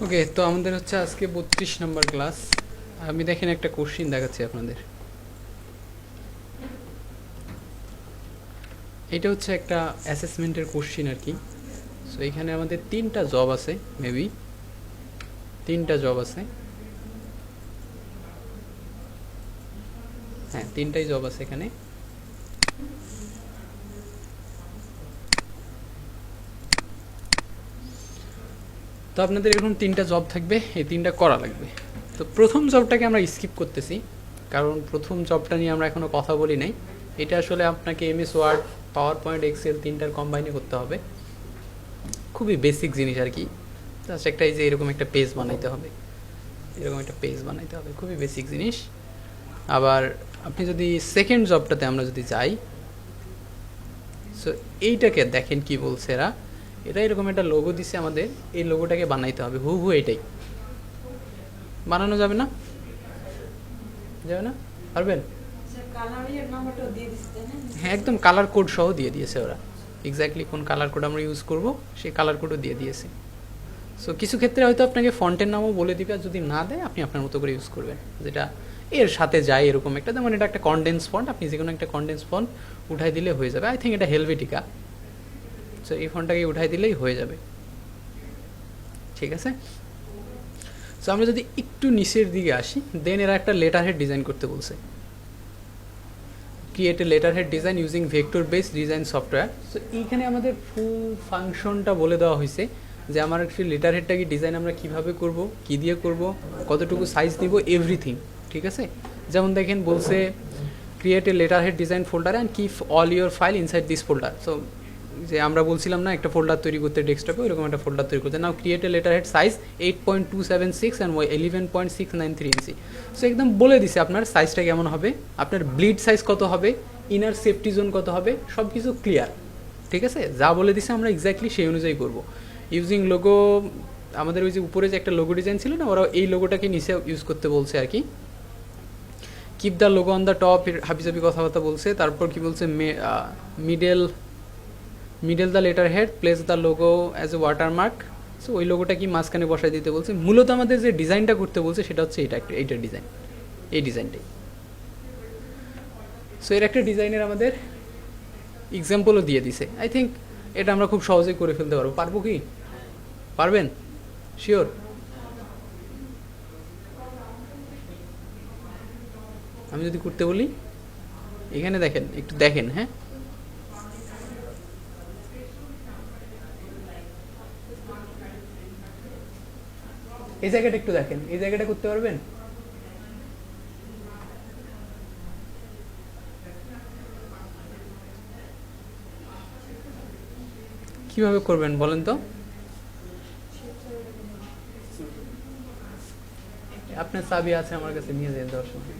ওকে, তো আমাদের হচ্ছে আজকে 32 নম্বর ক্লাস। আমি দেখেন একটা কোশ্চিন দেখাচ্ছি আপনাদের। এটা হচ্ছে একটা অ্যাসেসমেন্টের কোশ্চিন আর কি। সো এখানে আমাদের তিনটা জব আছে, মেবি তিনটা জব আছে। হ্যাঁ, তিনটাই জব আছে এখানে। তো আপনাদের এরকম তিনটা জব থাকবে, এই তিনটা করা লাগবে। তো প্রথম জবটাকে আমরা স্কিপ করতেছি, কারণ প্রথম জবটা নিয়ে আমরা এখনও কথা বলি নাই। এটা আসলে আপনাকে MS Word, PowerPoint, Excel তিনটার কম্বাইনে করতে হবে। খুবই বেসিক জিনিস আর কি। জাস্ট একটা এই যে এরকম একটা পেজ বানাইতে হবে, এরকম একটা পেজ বানাইতে হবে, খুবই বেসিক জিনিস। আবার আপনি যদি সেকেন্ড জবটাতে আমরা যদি যাই, সো এইটাকে দেখেন কি বলছে এরা। এটা এরকম একটা লোগো দিছে আমাদের, এই লোগোটাকে বানাইতে হবে হু এটাই। বানানো যাবে না? যাবে না? পারবেন? হ্যাঁ, একদম কালার কোড সহ দিয়ে দিয়েছে ওরা। এক্স্যাক্টলি কোন কালার কোড আমরা ইউজ করব সেই কালার কোডও দিয়ে দিয়েছে। সো কিছু ক্ষেত্রে হয়তো আপনাকে ফন্টের নামও বলে দিবে, আর যদি না দেয় আপনি আপনার মতো করে ইউজ করবেন, যেটা এর সাথে যায় এরকম একটা। যেমন এটা একটা কনডেন্স ফন্ট, আপনি যে কোনো একটা কনডেন্স ফন্ট উঠাই দিলে হয়ে যাবে। আই থিঙ্ক এটা হেলভেটিকা। সো এই ফন্টটাকে উঠাই দিলেই হয়ে যাবে, ঠিক আছে। সো আমরা যদি একটু নিচের দিকে আসি, দেন এরা একটা লেটার হেড ডিজাইন করতে বলছে। Create a letter head design using vector base design software. So এইখানে আমাদের ফুল ফাংশনটা বলে দেওয়া হয়েছে যে আমার একটি লেটার হেডটাকে ডিজাইন আমরা কীভাবে করব, কী দিয়ে করব, কতটুকু সাইজ দিব, এভরিথিং, ঠিক আছে। যেমন দেখেন বলছে create a letter head design folder and keep all your file inside this folder. So যে আমরা বলছিলাম না একটা ফোল্ডার তৈরি করতে ডেস্কটপে, ওইরকম একটা ফোল্ডার তৈরি করতে। Now create a letter head size 8.276 and 11.693 inch. So একদম বলে দিছে আপনার সাইজটা কেমন হবে, আপনার ব্লিড সাইজ কত হবে, ইনার সেফটি জোন কত হবে, সব কিছু ক্লিয়ার, ঠিক আছে। যা বলে দিছে আমরা এক্স্যাক্টলি সেই অনুযায়ী করবো। ইউজিং লোগো, আমাদের ওই যে উপরে যে একটা লোগো ডিজাইন ছিল না, ওরা এই লোগোটাকে নিচে ইউজ করতে বলছে আর কি। Keep the logo on the top, হাবিজাবি কথাবার্তা বলছে। তারপর কি বলছে, middle the letter head, place the logo as a watermark. So ওই লোগোটা কি মাঝখানে বসাই দিতে বলছে। মূলত আমাদের যে ডিজাইনটা করতে বলছে সেটা হচ্ছে এইটার ডিজাইন, এই ডিজাইনটাই। সো এর একটা ডিজাইনের আমাদের এক্সাম্পলও দিয়ে দিছে। আই থিঙ্ক এটা আমরা খুব সহজেই করে ফেলতে পারবো। পারবো কি? পারবেন? শিওর? আমি যদি করতে বলি, এখানে দেখেন, একটু দেখেন, হ্যাঁ এই জায়গাটা একটু দেখেন, এই জায়গাটা করতে পারবেন? কিভাবে করবেন বলেন তো? আপনার চাবি আছে আমার কাছে, নিয়ে যেতে দেওয়ার সময়।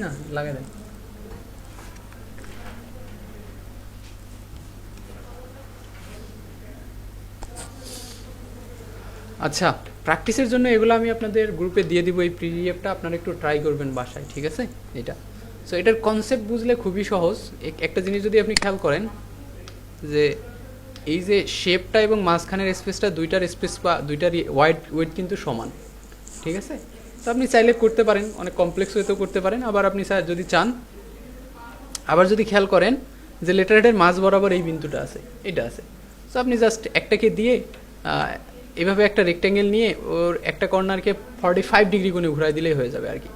না, লাগাই দেন। আচ্ছা, প্র্যাকটিসের জন্য এগুলো আমি আপনাদের গ্রুপে দিয়ে দিব, এই পিডিএফটা আপনারা একটু ট্রাই করবেন বাসায়, ঠিক আছে। এটা সো এটার কনসেপ্ট বুঝলে খুবই সহজ। একটা জিনিস যদি আপনি খেয়াল করেন যে এই যে শেপটা এবং মাঝখানের স্পেসটা, দুইটার স্পেস বা দুইটার ওয়েট কিন্তু সমান, ঠিক আছে। তো আপনি চাইলে করতে পারেন, অনেক কমপ্লেক্স হয়েতেও করতে পারেন। আবার আপনি স্যার যদি চান, আবার যদি খেয়াল করেন যে লেটার হেডের মাঝ বরাবর এই বিন্দুটা আছে, এটা আছে। সো আপনি জাস্ট একটাকে দিয়ে এভাবে একটা রেক্ট্যাঙ্গেল নিয়ে ওর একটা কর্নারকে 45 ডিগ্রি কোণে ঘুরাই দিলেই হয়ে যাবে আর কি।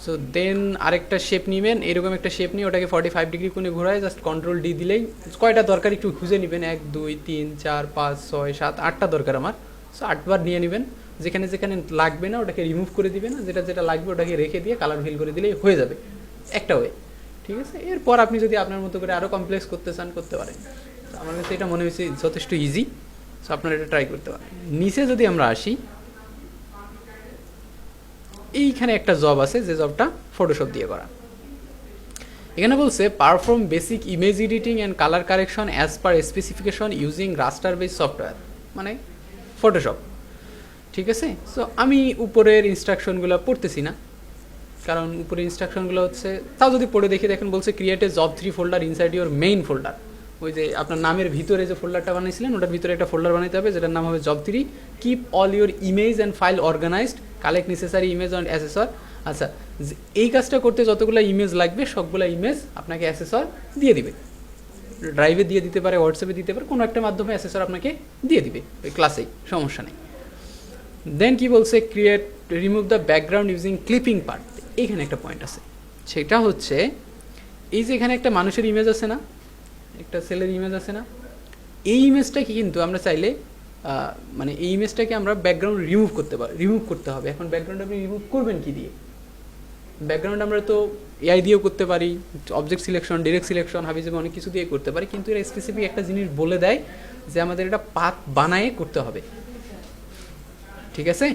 সো দেন আরেকটা শেপ নেবেন, এরকম একটা শেপ নিয়ে ওটাকে 45 ডিগ্রি কোণে ঘুরায় জাস্ট কন্ট্রোল ডি দিলেই, কয়টা দরকার একটু খুঁজে নেবেন, 1 2 3 4 5 6 7 8টা দরকার আমার। সো 8বার নিয়ে নেবেন, যেখানে যেখানে লাগবে না ওটাকে রিমুভ করে দিবেন, যেটা যেটা লাগবে ওটাকে রেখে দিয়ে কালার ফিল করে দিলেই হয়ে যাবে একটা ওয়ে, ঠিক আছে। এরপর আপনি যদি আপনার মতো করে আরও কমপ্লেক্স করতে চান করতে পারেন। তো আমার কাছে এটা মনে হয়েছে যথেষ্ট ইজি। সো আপনারা এটা ট্রাই করতে পারেন। নিচে যদি আমরা আসি, এইখানে একটা জব আছে যে জবটা ফটোশপ দিয়ে করা। এখানে বলছে perform basic image editing and colour correction as per specification using raster base software, মানে ফটোশপ, ঠিক আছে। সো আমি উপরের ইনস্ট্রাকশনগুলো পড়তেছি না, কারণ উপরের ইনস্ট্রাকশনগুলো হচ্ছে, তাও যদি পড়ে দেখি, দেখেন বলছে create a job 3 folder inside your main folder. ওই যে আপনার নামের ভিতরে যে ফোল্ডারটা বানাইছিলেন ওটার ভিতরে একটা ফোল্ডার বানাইতে হবে যেটার নাম হবে job3, keep all your image and file organised, collect necessary image and assessor. আচ্ছা, এই কাজটা করতে যতগুলো ইমেজ লাগবে সবগুলো ইমেজ আপনাকে অ্যাসেসর দিয়ে দিবে, ড্রাইভে দিয়ে দিতে পারে, হোয়াটসঅ্যাপে দিতে পারে, কোনো একটা মাধ্যমে অ্যাসেসর আপনাকে দিয়ে দিবে ওই ক্লাসেই, সমস্যা নেই। দেন কি বলছে, create remove the background using clipping part. এইখানে একটা পয়েন্ট আছে, সেটা হচ্ছে এই যে এখানে একটা মানুষের ইমেজ আছে না, একটা ছেলের ইমেজ আছে না, এই ইমেজটাকে কিন্তু আমরা চাইলে মানে এই ইমেজটাকে আমরা ব্যাকগ্রাউন্ড রিমুভ করতে হবে। এখন ব্যাকগ্রাউন্ড আপনি রিমুভ করবেন কি দিয়ে? ব্যাকগ্রাউন্ড আমরা তো এআই দিয়েও করতে পারি, অবজেক্ট সিলেকশন, ডিরেক্ট সিলেকশন, হাবিজাবি অনেক কিছু দিয়ে করতে পারি, কিন্তু এরা স্পেসিফিক একটা জিনিস বলে দেয় যে আমাদের এটা পাথ বানায়ে করতে হবে, ঠিক আছে?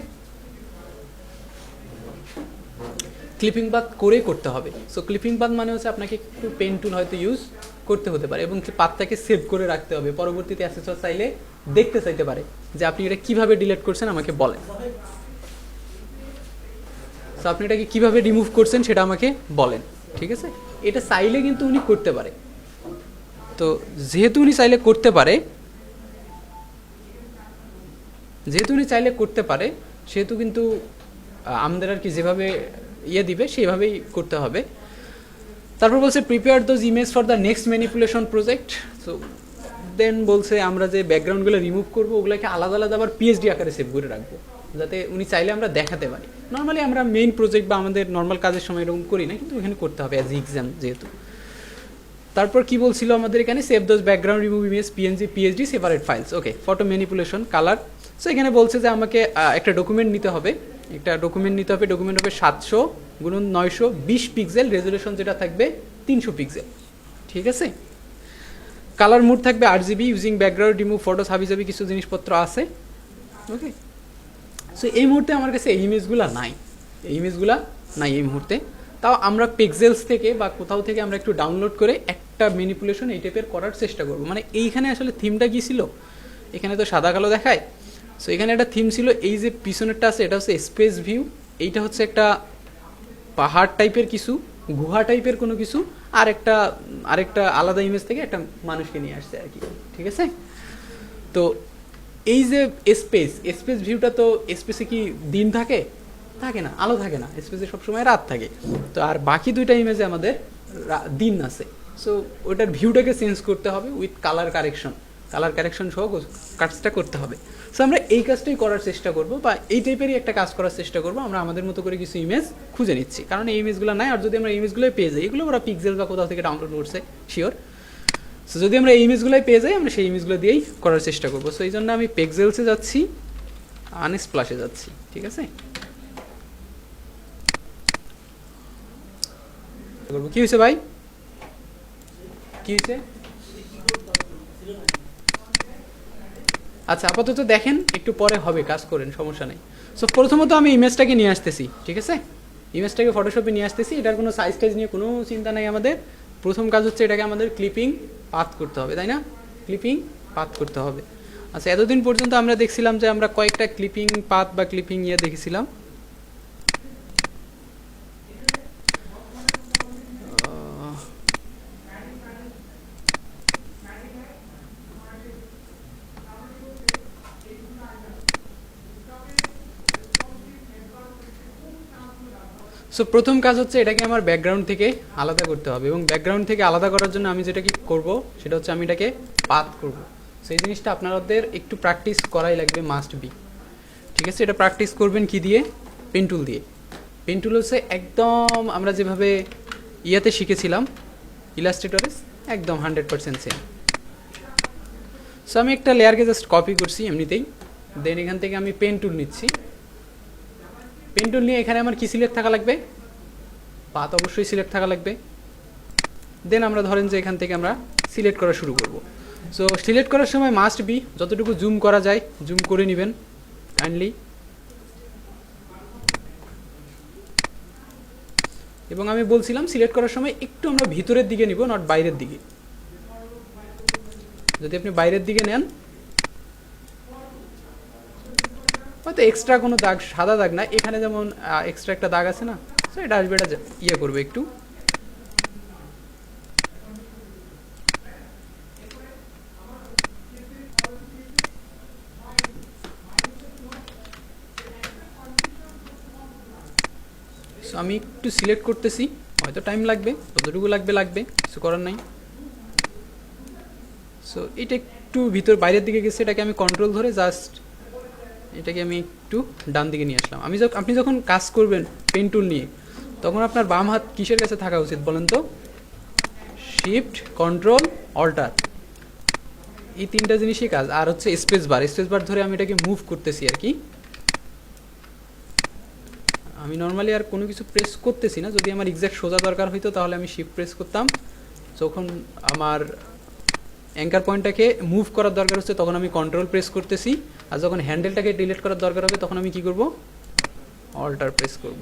ক্লিপিং পাথ করে করতে হবে। সো ক্লিপিং পাথ মানে হচ্ছে আপনাকে একটু পেন টুল হয়তো ইউজ করতে হতে পারে এবং পাথটাকে সেভ করে রাখতে হবে, পরবর্তীতে অ্যাসেসর চাইলে দেখতে চাইতে পারে যে আপনি এটা কিভাবে ডিলিট করছেন আমাকে বলেন। সো আপনি এটাকে কীভাবে রিমুভ করছেন সেটা আমাকে বলেন, ঠিক আছে? এটা চাইলে কিন্তু উনি করতে পারে। তো যেহেতু উনি চাইলে করতে পারে সেহেতু কিন্তু আমাদের আর কি যেভাবে দিবে সেইভাবেই করতে হবে। তারপর বলছে prepare those image for the next manipulation project. So then বলছে আমরা যে ব্যাকগ্রাউন্ডগুলো রিমুভ করবো ওগুলোকে আলাদা আলাদা আবার পিএইচডি আকারে সেভ করে রাখবো, যাতে উনি চাইলে আমরা দেখাতে পারি। নর্মালি আমরা মেইন প্রজেক্ট বা আমাদের নর্মাল কাজের সময় এরকম করি না, কিন্তু এখানে করতে হবে অ্যাজ এক্সাম যেহেতু। তারপর কি বলছিল আমাদের এখানে, save those background remove image PNG PhD separate files. Okay, photo manipulation, colour. So এখানে বলছে যে আমাকে একটা ডকুমেন্ট নিতে হবে, ডকুমেন্ট হবে 700x920 পিক্সেল, রেজুলেশন যেটা থাকবে 300 পিক্সেল, ঠিক আছে? কালার মুড থাকবে RGB, using background remove photos, হাবিজাবি কিছু জিনিসপত্র আছে। ওকে, সো এই মুহূর্তে আমার কাছে এই ইমেজগুলো নাই এই মুহূর্তে। তাও আমরা পিক্সেলস থেকে বা কোথাও থেকে আমরা একটু ডাউনলোড করে একটা ম্যানিপুলেশন এই টাইপের করার চেষ্টা করব। মানে এইখানে আসলে থিমটা কী ছিল, এখানে তো সাদা কালো দেখায়। সো এখানে একটা থিম ছিল, এই যে পিছনেরটা আছে এটা হচ্ছে স্পেস ভিউ, এইটা হচ্ছে একটা পাহাড় টাইপের কিছু, গুহা টাইপের কোনো কিছু, আরেকটা আলাদা ইমেজ থেকে একটা মানুষকে নিয়ে আসছে আর কি, ঠিক আছে? তো এই যে স্পেস ভিউটা, তো স্পেসে কি দিন থাকে না, আলো থাকে না, স্পেসে সবসময় রাত থাকে। তো আর বাকি দুইটা ইমেজে আমাদের দিন আছে। সো ওটার ভিউটাকে চেঞ্জ করতে হবে উইথ কালার কারেকশন সহ কাজটা করতে হবে। সো আমরা এই কাজটাই করার চেষ্টা করব, বা এই টাইপেরই একটা কাজ করার চেষ্টা করব। আমরা আমাদের মতো করে কিছু ইমেজ খুঁজে নিচ্ছি, কারণ এই ইমেজগুলো নাই। আর যদি আমরা ইমেজগুলোই পেয়ে যাই, এগুলো ওরা পিক্সেল বা কোথাও থেকে ডাউনলোড করছে শিওর। সো যদি আমরা এই ইমেজগুলোই পেয়ে যাই, আমরা সেই ইমেজগুলো দিয়েই করার চেষ্টা করবো। সো এই জন্য আমি পিক্সেলসে যাচ্ছি, আনস্প্লাশে যাচ্ছি, ঠিক আছে? কি হয়েছে ভাই, কি হয়েছে? আচ্ছা, আপাতত দেখেন, একটু পরে হবে, কাজ করেন, সমস্যা নেই। সো প্রথমত আমি ইমেজটাকে নিয়ে আসতেছি, ঠিক আছে? ইমেজটাকে ফটোশপে নিয়ে আসতেছি। এটার কোনো সাইজ টাইজ নিয়ে কোনো চিন্তা নাই আমাদের। প্রথম কাজ হচ্ছে এটাকে আমাদের ক্লিপিং পাথ করতে হবে, তাই না? ক্লিপিং পাথ করতে হবে। আচ্ছা, এতদিন পর্যন্ত আমরা দেখছিলাম যে আমরা কয়েকটা ক্লিপিং পাথ বা ক্লিপিং দেখেছিলাম। সো প্রথম কাজ হচ্ছে এটাকে আমার ব্যাকগ্রাউন্ড থেকে আলাদা করতে হবে, এবং ব্যাকগ্রাউন্ড থেকে আলাদা করার জন্য আমি যেটা কি করব সেটা হচ্ছে আমি এটাকে পাথ করব। সেই জিনিসটা আপনাদের একটু প্র্যাকটিস করাই লাগবে, মাস্ট বি, ঠিক আছে? এটা প্র্যাকটিস করবেন কি দিয়ে? পেন টুল দিয়ে। পেন টুল হচ্ছে একদম আমরা যেভাবে শিখেছিলাম ইলাস্ট্রেটরে, একদম 100% সেম। সো আমি একটা লেয়ারকে জাস্ট কপি করছি এমনিতেই। দেন এখান থেকে আমি পেন টুল নিচ্ছি। পেন টুল নিয়ে এখানে আমার কি সিলেক্ট থাকা লাগবে? পাথ অবশ্যই সিলেক্ট থাকা লাগবে। দেন আমরা ধরেন যে এখান থেকে আমরা সিলেক্ট করা শুরু করব। সো সিলেক্ট করার সময় মাস্ট বি যতটুকু জুম করা যায় জুম করে নেবেন কাইন্ডলি। এবং আমি বলছিলাম সিলেক্ট করার সময় একটু আমরা ভিতরের দিকে নিব, নট বাইরের দিকে। যদি আপনি বাইরের দিকে নেন হয়তো এক্সট্রা কোনো দাগ, সাদা দাগ না, এখানে যেমন এক্সট্রা একটা দাগ আছে না, সো এটা আসবে, এটা করবে একটু। সো আমি একটু সিলেক্ট করতেছি, হয়তো টাইম লাগবে, যতটুকু লাগবে, কিছু করার নাই। সো এটা একটু ভিতর বাইরের দিকে গেছে, এটাকে আমি কন্ট্রোল ধরে জাস্ট এটাকে আমি একটু ডান দিকে নিয়ে আসলাম। আপনি যখন কাজ করবেন পেন টুল নিয়ে, তখন আপনার বাম হাত কিসের কাছে থাকা উচিত বলেন তো? শিফট, কন্ট্রোল, অল্টার, এই তিনটা জিনিসই কাজ। আর হচ্ছে স্পেস বার ধরে আমি এটাকে মুভ করতেছি আর কি। আমি নর্মালি আর কোনো কিছু প্রেস করতেছি না। যদি আমার এক্স্যাক্ট সোজা দরকার হইতো তাহলে আমি শিফট প্রেস করতাম। যখন আমার অ্যাঙ্কার পয়েন্টটাকে মুভ করার দরকার হচ্ছে তখন আমি কন্ট্রোল প্রেস করতেছি। আর যখন হ্যান্ডেলটাকে ডিলিট করার দরকার হবে তখন আমি কি করব? অল্টার প্রেস করব।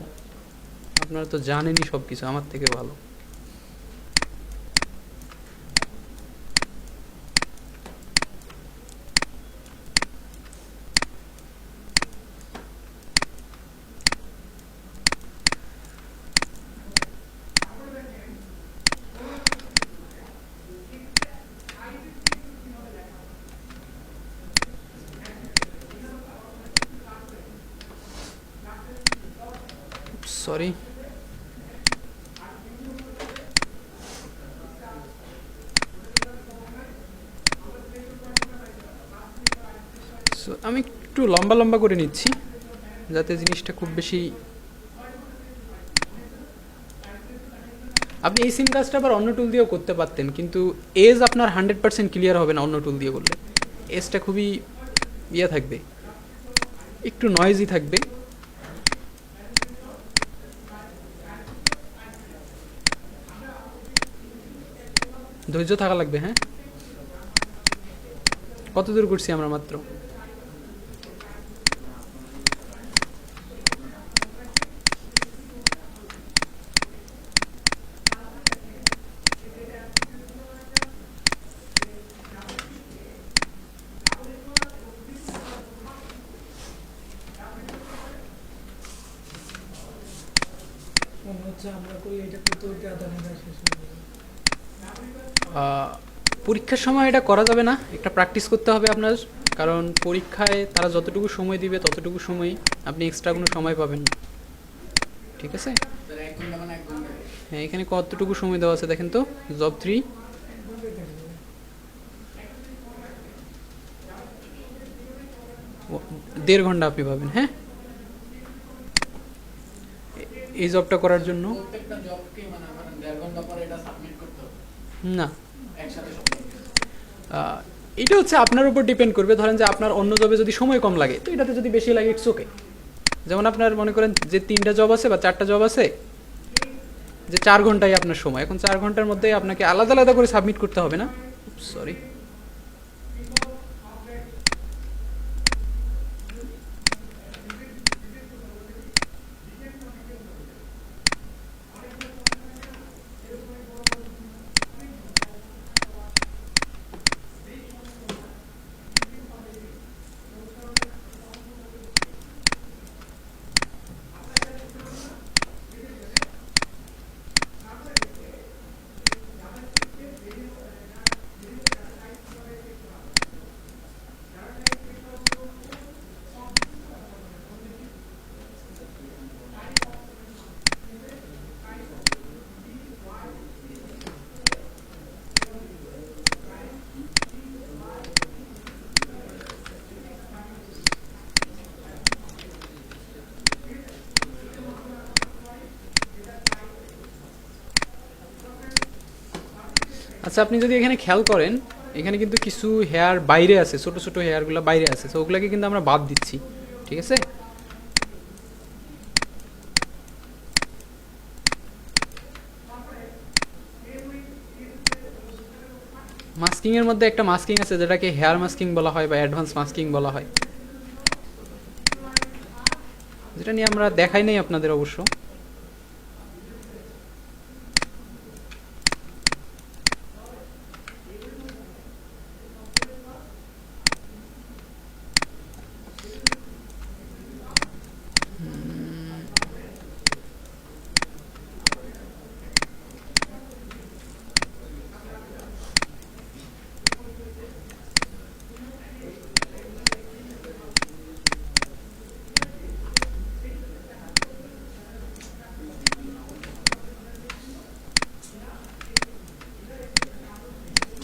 আপনারা তো জানেনই সব কিছু আমার থেকে ভালো। সরি, সো আমি একটু লম্বা করে নিচ্ছি যাতে জিনিসটা খুব বেশি। আপনি এই সিম কাজটা আবার অন্য টুল দিয়েও করতে পারতেন, কিন্তু এজ আপনার 100% ক্লিয়ার হবে না অন্য টুল দিয়ে করলে। এজটা খুবই ইয়ে থাকবে, একটু নয়েজি থাকবে। ধৈর্য থাকা লাগবে। হ্যাঁ, কত দূর করছি আমরা মাত্র? পরীক্ষার সময় এটা করা যাবে না, একটা প্র্যাকটিস করতে হবে আপনার। কারণ পরীক্ষায় তারা যতটুকু সময় দিবে ততটুকু সময়, আপনি এক্সট্রা কোনো সময় পাবেন না। ঠিক আছে? হ্যাঁ, এখানে কতটুকু সময় দেওয়া আছে দেখেন তো। জব 3 1.5 ঘন্টা আপনি পাবেন। হ্যাঁ, এই জবটা করার জন্য না, এটা হচ্ছে আপনার উপর ডিপেন্ড করবে। ধরেন যে আপনার অন্য জবে যদি সময় কম লাগে, তো এটাতে যদি বেশি লাগে ইটস ওকে। যেমন আপনার মনে করেন যে 3টা জব আছে বা 4টা জব আছে, যে 4 ঘন্টায় আপনার সময়, এখন 4 ঘন্টার মধ্যে আপনাকে আলাদা আলাদা করে সাবমিট করতে হবে না। সরি, আচ্ছা, আপনি যদি এখানে খেয়াল করেন, এখানে কিন্তু কিছু হেয়ার বাইরে আছে, ছোট ছোট হেয়ারগুলো বাইরে আছে, তো ওগুলোকে কিন্তু আমরা বাদ দিচ্ছি। ঠিক আছে? মাস্কিং এর মধ্যে একটা মাস্কিং আছে যেটাকে হেয়ার মাস্কিং বলা হয় বা অ্যাডভান্স মাস্কিং বলা হয়, যেটা নিয়ে আমরা দেখাই নাই আপনাদের অবশ্য।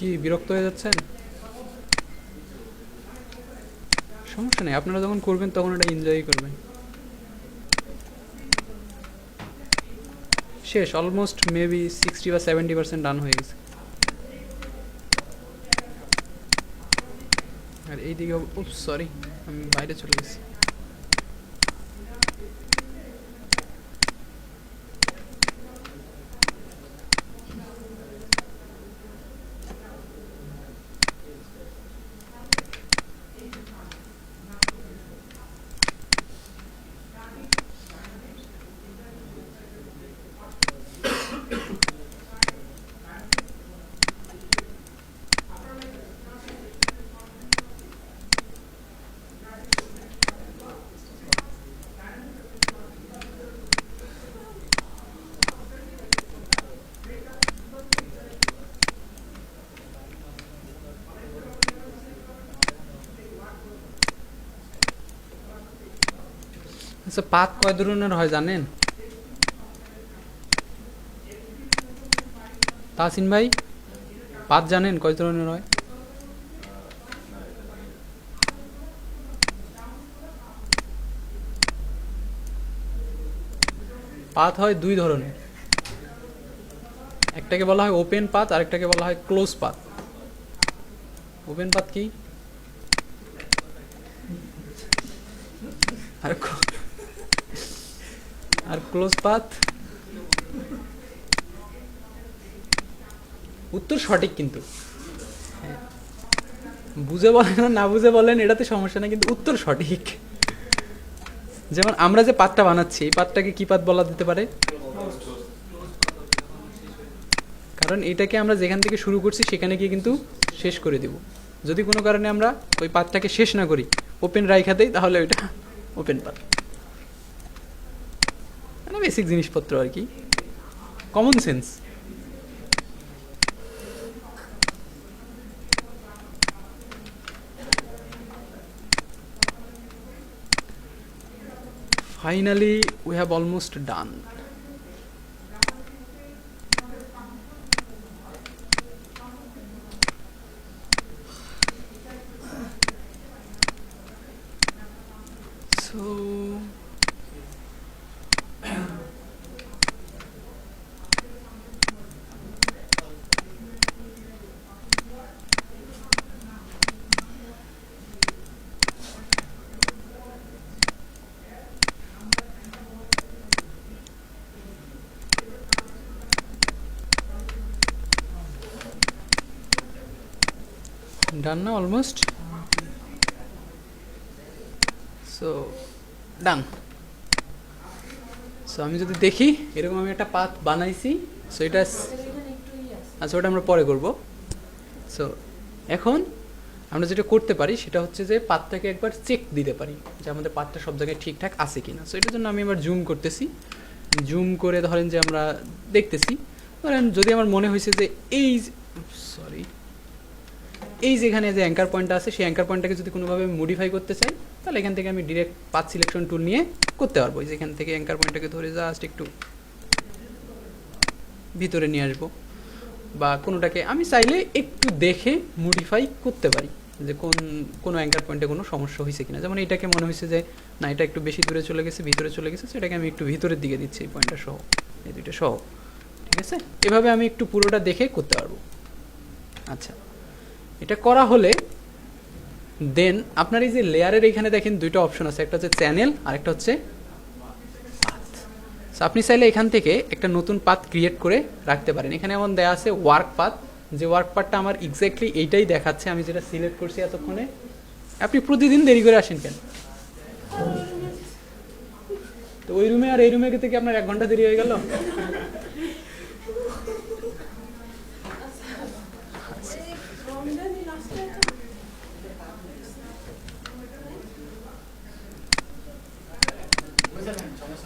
কি বিরক্ত হয়ে যাচ্ছেন? সমস্যা নেই, আপনারা যখন করবেন তখন এটা এনজয় করবেন। শেষ, অলমোস্ট মেবি 60 বা 70% ডান হয়ে গেছে। আর এইদিকে সরি, আমি বাইরে চলে গেছি। আচ্ছা, পাত কয় ধরনের হয় জানেন তাসিন ভাই? পাত জানেন কয় ধরনের হয়? পাত হয় দুই ধরনের, একটাকে বলা হয় ওপেন পাত আর একটাকে বলা হয় ক্লোজ পাত। ওপেন পাত কি আর ক্লোজ পাত? উত্তর সঠিক, কিন্তু বুঝে বলেন না বুঝে বলেন এটাতে সমস্যা নেই, কিন্তু উত্তর সঠিক। যেমন আমরা যে পাতটা বানাচ্ছি, এই পাতটাকে কি পাত বলা যেতে পারে? কারণ এটাকে আমরা যেখান থেকে শুরু করছি সেখানে গিয়ে কিন্তু শেষ করে দিব। যদি কোনো কারণে আমরা ওই পাতটাকে শেষ না করি, ওপেন রাইখা দেই, তাহলে ওইটা ওপেন পাত। মানে বেসিক জিনিসপত্র আর কি, common sense. Finally, we have almost done. So, done now almost. So done. So আমি যদি দেখি এরকম আমি একটা পাথ বানাইছি, সো এটা আচ্ছা ওটা আমরা পরে করব। সো এখন আমরা যেটা করতে পারি সেটা হচ্ছে যে পাথটাকে একবার চেক দিতে পারি যে আমাদের পাথটা সব জায়গায় ঠিকঠাক আছে কিনা। সো এটার জন্য আমি এবার জুম করতেছি, জুম করে ধরেন যে আমরা দেখতেছি, ধরেন যদি আমার মনে হয়েছে যে এই যেখানে যে অ্যাঙ্কার পয়েন্টটা আছে সেই অ্যাঙ্কার পয়েন্টটাকে যদি কোনোভাবে মডিফাই করতে চাই, তাহলে এখান থেকে আমি ডিরেক্ট পাথ সিলেকশন টুল নিয়ে করতে পারবো। যেখান থেকে অ্যাঙ্কার পয়েন্টটাকে ধরে জাস্ট একটু ভিতরে নিয়ে আসবো, বা কোনোটাকে আমি চাইলে একটু দেখে মডিফাই করতে পারি যে কোনো অ্যাঙ্কার পয়েন্টে কোনো সমস্যা হয়েছে কিনা। যেমন এটাকে মনে হয়েছে যে না এটা একটু বেশি দূরে চলে গেছে, ভিতরে চলে গেছে, সেটাকে আমি একটু ভিতরের দিকে দিচ্ছি এই পয়েন্টটা সহ, এই দুইটা সহ, ঠিক আছে? এভাবে আমি একটু পুরোটা দেখে করতে পারবো। আচ্ছা, এটা করা হলে দেন আপনার এই যে লেয়ারের এখানে দেখেন দুইটা অপশন আছে, একটা হচ্ছে চ্যানেল আর একটা হচ্ছে পাথ। সো আপনি চাইলে এখান থেকে একটা নতুন পাথ ক্রিয়েট করে রাখতে পারেন। এখানে এমন দেয়া আছে ওয়ার্ক পাথ, যে ওয়ার্ক পাথটা আমার এক্স্যাক্টলি এইটাই দেখাচ্ছে আমি যেটা সিলেক্ট করছি এতক্ষণে। আপনি প্রতিদিন দেরি করে আসেন কেন? তো ওই রুমে আর এই রুমে থেকে আপনার 1 ঘন্টা দেরি হয়ে গেল।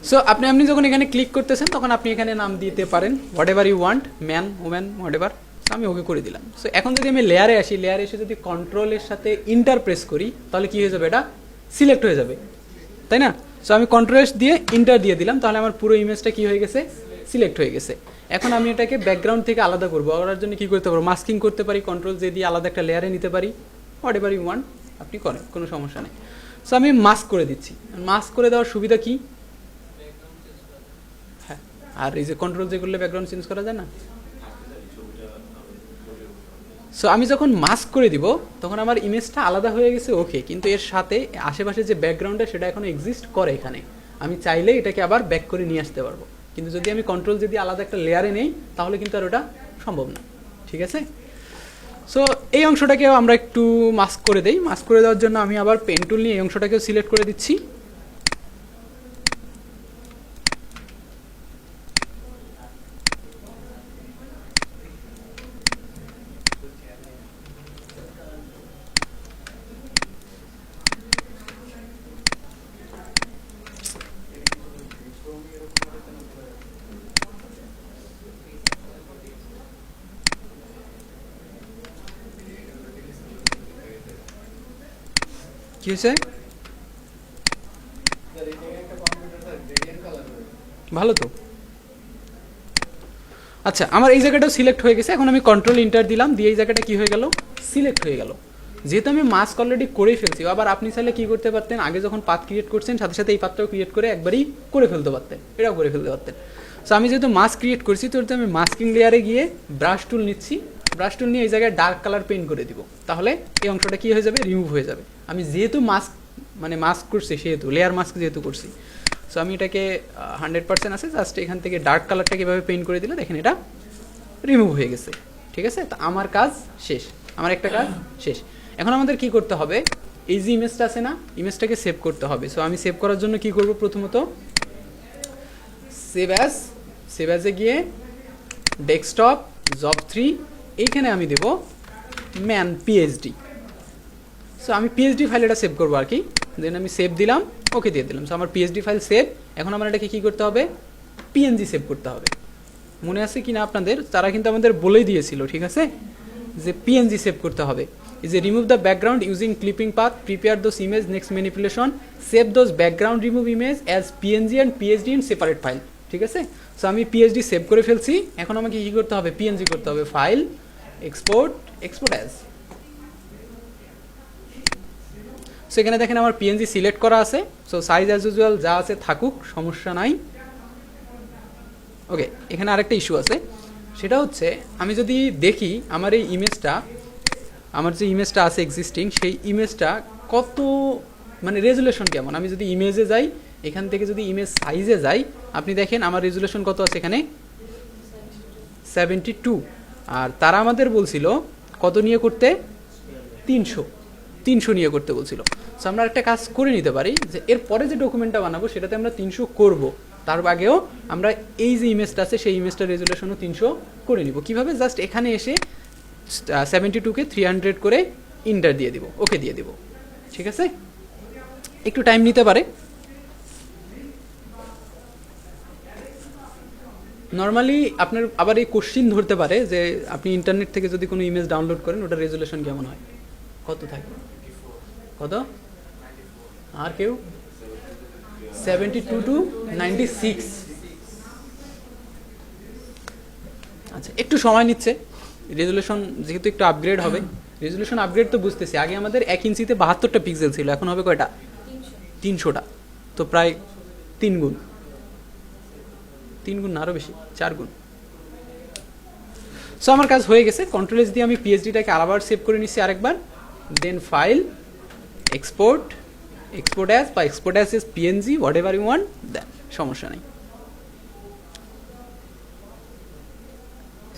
সো আপনি যখন এখানে ক্লিক করতেছেন তখন আপনি এখানে নাম দিতে পারেন whatever you want, man, woman, whatever. আমি ওকে করে দিলাম। সো এখন যদি আমি লেয়ারে আসি, লেয়ারে এসে যদি কন্ট্রোলের সাথে ইন্টার প্রেস করি, তাহলে কি হয়ে যাবে? এটা সিলেক্ট হয়ে যাবে, তাই না? সো আমি কন্ট্রোল দিয়ে ইন্টার দিয়ে দিলাম, তাহলে আমার পুরো ইমেজটা কি হয়ে গেছে? সিলেক্ট হয়ে গেছে। এখন আমি এটাকে ব্যাকগ্রাউন্ড থেকে আলাদা করবো, করার জন্য কী করতে পারবো, মাস্কিং করতে পারি, কন্ট্রোল জে দিয়ে আলাদা একটা লেয়ারে নিতে পারি, হোয়াট এভার ইউ ওয়ান্ট আপনি করেন, কোনো সমস্যা নেই। সো আমি মাস্ক করে দিচ্ছি। মাস্ক করে দেওয়ার সুবিধা কি? হ্যাঁ, আর এই যে কন্ট্রোল জে করলে ব্যাকগ্রাউন্ড চেঞ্জ করা যায় না। সো আমি যখন মাস্ক করে দিব তখন আমার ইমেজটা আলাদা হয়ে গেছে, ওকে, কিন্তু এর সাথে আশেপাশে যে ব্যাকগ্রাউন্ডটা সেটা এখনো এক্সিস্ট করে এখানে। আমি চাইলে এটাকে আবার ব্যাক করে নিয়ে আসতে পারবো, কিন্তু যদি আমি কন্ট্রোল যদি আলাদা একটা লেয়ারে নেই তাহলে কিন্তু আর ওটা সম্ভব না। ঠিক আছে, সো এই অংশটাকেও আমরা একটু মাস্ক করে দেই। মাস্ক করে দেওয়ার জন্য আমি আবার পেন টুল নিয়ে এই অংশটাকেও সিলেক্ট করে দিচ্ছি। কি হয়েছে? ভালো তো। আচ্ছা, আমার এই জায়গাটাও সিলেক্ট হয়ে গেছে। এখন আমি কন্ট্রোল ইন্টার দিলাম, দিয়ে এই জায়গাটা কি হয়ে গেল, সিলেক্ট হয়ে গেল। যেহেতু আমি মাস্ক অলরেডি করেই ফেলছি, আবার আপনি চাইলে কি করতে পারতেন, আগে যখন পাথ ক্রিয়েট করছেন সাথে সাথে এই পাথটাও ক্রিয়েট করে একবারই করে ফেলতে পারতেন, এটাও করে ফেলতে পারতেন। সো আমি যেহেতু মাস্ক ক্রিয়েট করছি, তো আমি মাস্কিং লেয়ারে গিয়ে ব্রাশ টুল নিচ্ছি, ব্রাশ টুল নিয়ে এই জায়গায় ডার্ক কালার পেইন্ট করে দিব, তাহলে এই অংশটা কি হয়ে যাবে, রিমুভ হয়ে যাবে। আমি যেহেতু মাস্ক মাস্ক করছি, সেহেতু লেয়ার মাস্ক যেহেতু করছি, সো আমি এটাকে 100% আছে, জাস্ট এখান থেকে ডার্ক কালারটা কীভাবে পেইন্ট করে দিলে দেখেন এটা রিমুভ হয়ে গেছে। ঠিক আছে, তো আমার কাজ শেষ, আমার একটা কাজ শেষ। এখন আমাদের কি করতে হবে, এই যে ইমেজটা আছে না, ইমেজটাকে সেভ করতে হবে। সো আমি সেভ করার জন্য কি করব, প্রথমত সেভ অ্যাজে গিয়ে ডেস্কটপ জব 3, এইখানে আমি দেব ম্যান পিএইচডি। সো আমি পিএইচডি ফাইল এটা সেভ করবো আর কি, দেন আমি সেভ দিলাম, ওকে দিয়ে দিলাম। সো আমার পিএইচডি ফাইল সেভ। এখন আমার এটাকে কী করতে হবে, পিএনজি সেভ করতে হবে। মনে আছে কি না আপনাদের, তারা কিন্তু আমাদের বলেই দিয়েছিল, ঠিক আছে, যে পিএনজি সেভ করতে হবে। Is a remove the background using clipping path, prepare those image, next manipulation, save those background remove image as PNG and PhD in separate file. ঠিক আছে, সো আমি পিএইচডি সেভ করে ফেলছি। এখন আমাকে কী করতে হবে, পিএনজি করতে হবে, ফাইল এক্সপোর্ট অ্যাজ। সো এখানে দেখেন আমার পিএনজি সিলেক্ট করা আছে। সো সাইজ অ্যাজ ইউজুয়াল যা আছে থাকুক, সমস্যা নাই। ওকে, এখানে আরেকটা ইস্যু আছে, সেটা হচ্ছে আমি যদি দেখি আমার এই ইমেজটা, আমার যে ইমেজটা আছে এক্সিস্টিং, সেই ইমেজটা কত রেজুলেশন কেমন। আমি যদি ইমেজে যাই, এখান থেকে যদি ইমেজ সাইজে যাই, আপনি দেখেন আমার রেজুলেশন কত আছে এখানে, 72। আর তারা আমাদের বলছিল কত নিয়ে করতে, 300 নিয়ে করতে বলছিল। সো আমরা একটা কাজ করে নিতে পারি, যে এরপরে যে ডকুমেন্টটা বানাবো সেটাতে আমরা 300 করব, তার আগেও আমরা এই যে ইমেজটা আছে সেই ইমেজটার রেজুলেশনও 300 করে নিব। কীভাবে, জাস্ট এখানে এসে 72কে 300 করে ইন্টার দিয়ে দিব, ওকে দিয়ে দিব। ঠিক আছে, একটু টাইম নিতে পারে। নর্মালি আপনার আবার এই কোশ্চিন ধরতে পারে যে আপনি ইন্টারনেট থেকে যদি কোনো ইমেজ ডাউনলোড করেন, ওটার রেজুলেশন কেমন হয়, কত থাকে, কত, আর কেউ 72 to 96। আচ্ছা, একটু সময় নিচ্ছে, রেজুলেশন যেহেতু একটু আপগ্রেড হবে। রেজুলেশন আপগ্রেড তো বুঝতেছি, আগে আমাদের 1 ইঞ্চিতে 72টা পিক্সেল ছিল, এখন হবে কয়টা, 300টা। তো প্রায় 3 গুণ না, আরও বেশি, 4 গুণ। সো আমার কাজ হয়ে গেছে। কন্ট্রোল এস দিয়ে আমি পিএইচডিটাকে আবার সেভ করে নিচ্ছি আরেকবার, দেন ফাইল এক্সপোর্ট অ্যাজ বা export as is PNG, whatever you want, then সমস্যা নেই।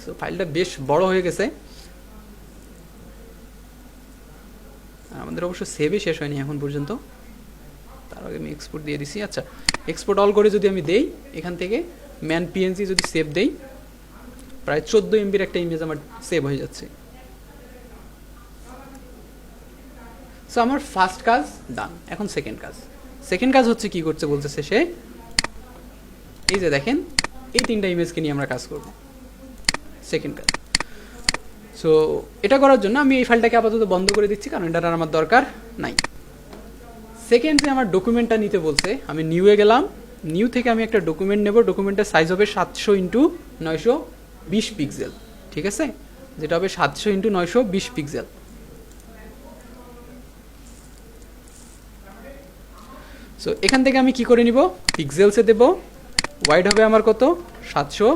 সো ফাইলটা বেশ বড় হয়ে গেছে, আমাদের অবশ্য সেভই শেষ হয়নি এখন পর্যন্ত, তার আগে আমি এক্সপোর্ট দিয়ে দিছি। আচ্ছা, এক্সপোর্ট অল করে যদি আমি দেই, এখান থেকে ম্যান পিএনজি যদি সেভ দেই, প্রায় 14 এমবির একটা ইমেজ আমার সেভ হয়ে যাচ্ছে। সো আমার ফার্স্ট কাজ ডান। এখন সেকেন্ড কাজ হচ্ছে কি করতে বলতেছে সে, এই যে দেখেন এই 3টা ইমেজকে নিয়ে আমরা কাজ করব, সেকেন্ড কাজ। সো এটা করার জন্য আমি এই ফাইলটাকে আপাতত বন্ধ করে দিচ্ছি, কারণ এটার আর আমার দরকার নাই। সেকেন্ড যে আমার ডকুমেন্টটা নিতে বলছে, আমি নিউয়ে গেলাম, নিউ থেকে আমি একটা ডকুমেন্ট নেব, ডকুমেন্টের সাইজ হবে 700 ইন্টু 920 পিক্সেল, ঠিক আছে, যেটা হবে 700 ইন্টু 920 পিক্সেল। সো এখান থেকে আমি কি করে নিব, পিক্সেলসে দেব, ওয়াইড হবে আমার কত 700,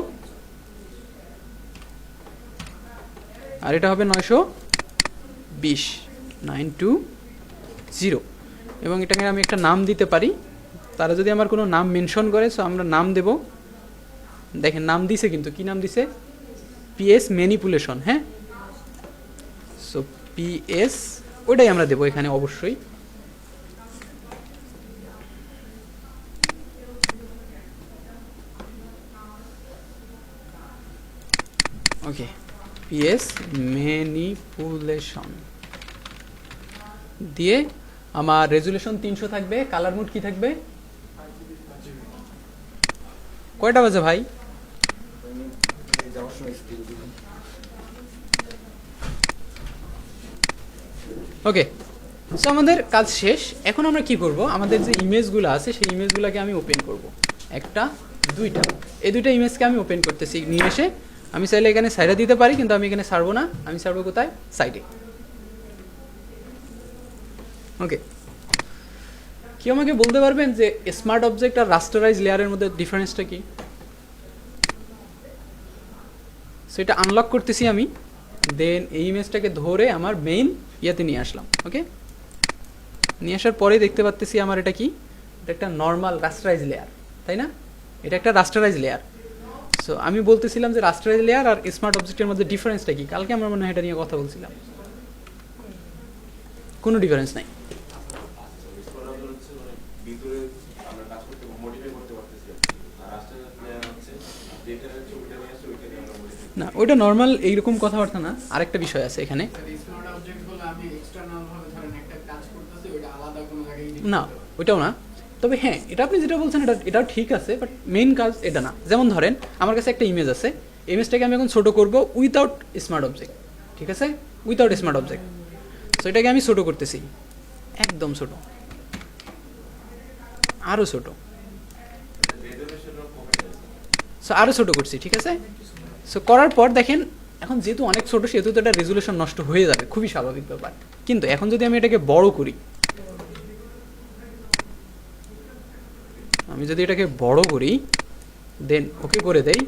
আর এটা হবে 920 920, এবং এটাকে আমি একটা নাম দিতে পারি। তারা যদি আমার কোনো নাম মেনশন করে, সো আমরা নাম দেব, দেখেন নাম দিছে, কিন্তু কি নাম দিছে, পিএস ম্যানিপুলেশন, হ্যাঁ। সো পিএস ওইটাই আমরা দেবো এখানে অবশ্যই। ওকে, পিএস ম্যানিপুলেশন দিয়ে আমার রেজুলেশন 300 থাকবে, কালার মোড কি থাকবে, কয়টা বাজে ভাই, ওকে। সো আমাদের কাজ শেষ। এখন আমরা কি করব, আমাদের যে ইমেজগুলো আছে সেই ইমেজগুলোকে আমি ওপেন করব, একটা দুইটা, এই দুইটা ইমেজকে আমি ওপেন করতেছি নিয়ে এসে। আমি চাইলে এখানে সাইডে দিতে পারি, কিন্তু আমি এখানে ছাড়বো না, আমি ছাড়বো কোথায়, সাইডে। ওকে, কি আমাকে বলতে পারবেন যে স্মার্ট অবজেক্ট আর রাস্টারাইজ লেয়ারের মধ্যে ডিফারেন্সটা কি? সো এটা আনলক করতেছি আমি, দেন এই ইমেজটাকে ধরে আমার মেইন ইয়াতে নিয়ে আসলাম। ওকে, নিয়ে আসার পরে দেখতে পাচ্তেছি আমার এটা কি, এটা একটা নর্মাল রাস্টারাইজ লেয়ার, তাই না, এটা একটা রাস্টারাইজ লেয়ার। সো আমি বলতেছিলাম যে রাস্টারাইজ লেয়ার আর স্মার্ট অবজেক্টের মধ্যে ডিফারেন্সটা কি, কালকে আমরা মনে হয় এটা নিয়ে কথা বলছিলাম। কোনো ডিফারেন্স নাই। না, ওইটা নর্মাল এইরকম কথাবার্তা না, আরেকটা বিষয় আছে এখানে। না, ওইটাও না, তবে হ্যাঁ এটা আপনি যেটা বলছেন এটাও ঠিক আছে, বাট মেইন কাজ এটা না। যেমন ধরেন আমার কাছে একটা ইমেজ আছে, ইমেজটাকে আমি এখন ছোটো করবো উইথাউট স্মার্ট অবজেক্ট, ঠিক আছে, উইথাউট স্মার্ট অবজেক্ট। সো এটাকে আমি ছোটো করতেছি, একদম ছোট, আরও ছোট, সো আরও ছোটো করছি, ঠিক আছে। সো করার পর দেখেন এখন যেহেতু অনেক ছোট, সেহেতু তো এটা রেজুলেশন নষ্ট হয়ে যাবে, খুবই স্বাভাবিক ব্যাপার। কিন্তু এখন যদি আমি এটাকে বড় করি, আমি যদি এটাকে বড় করি, দেন ওকে করে দেই,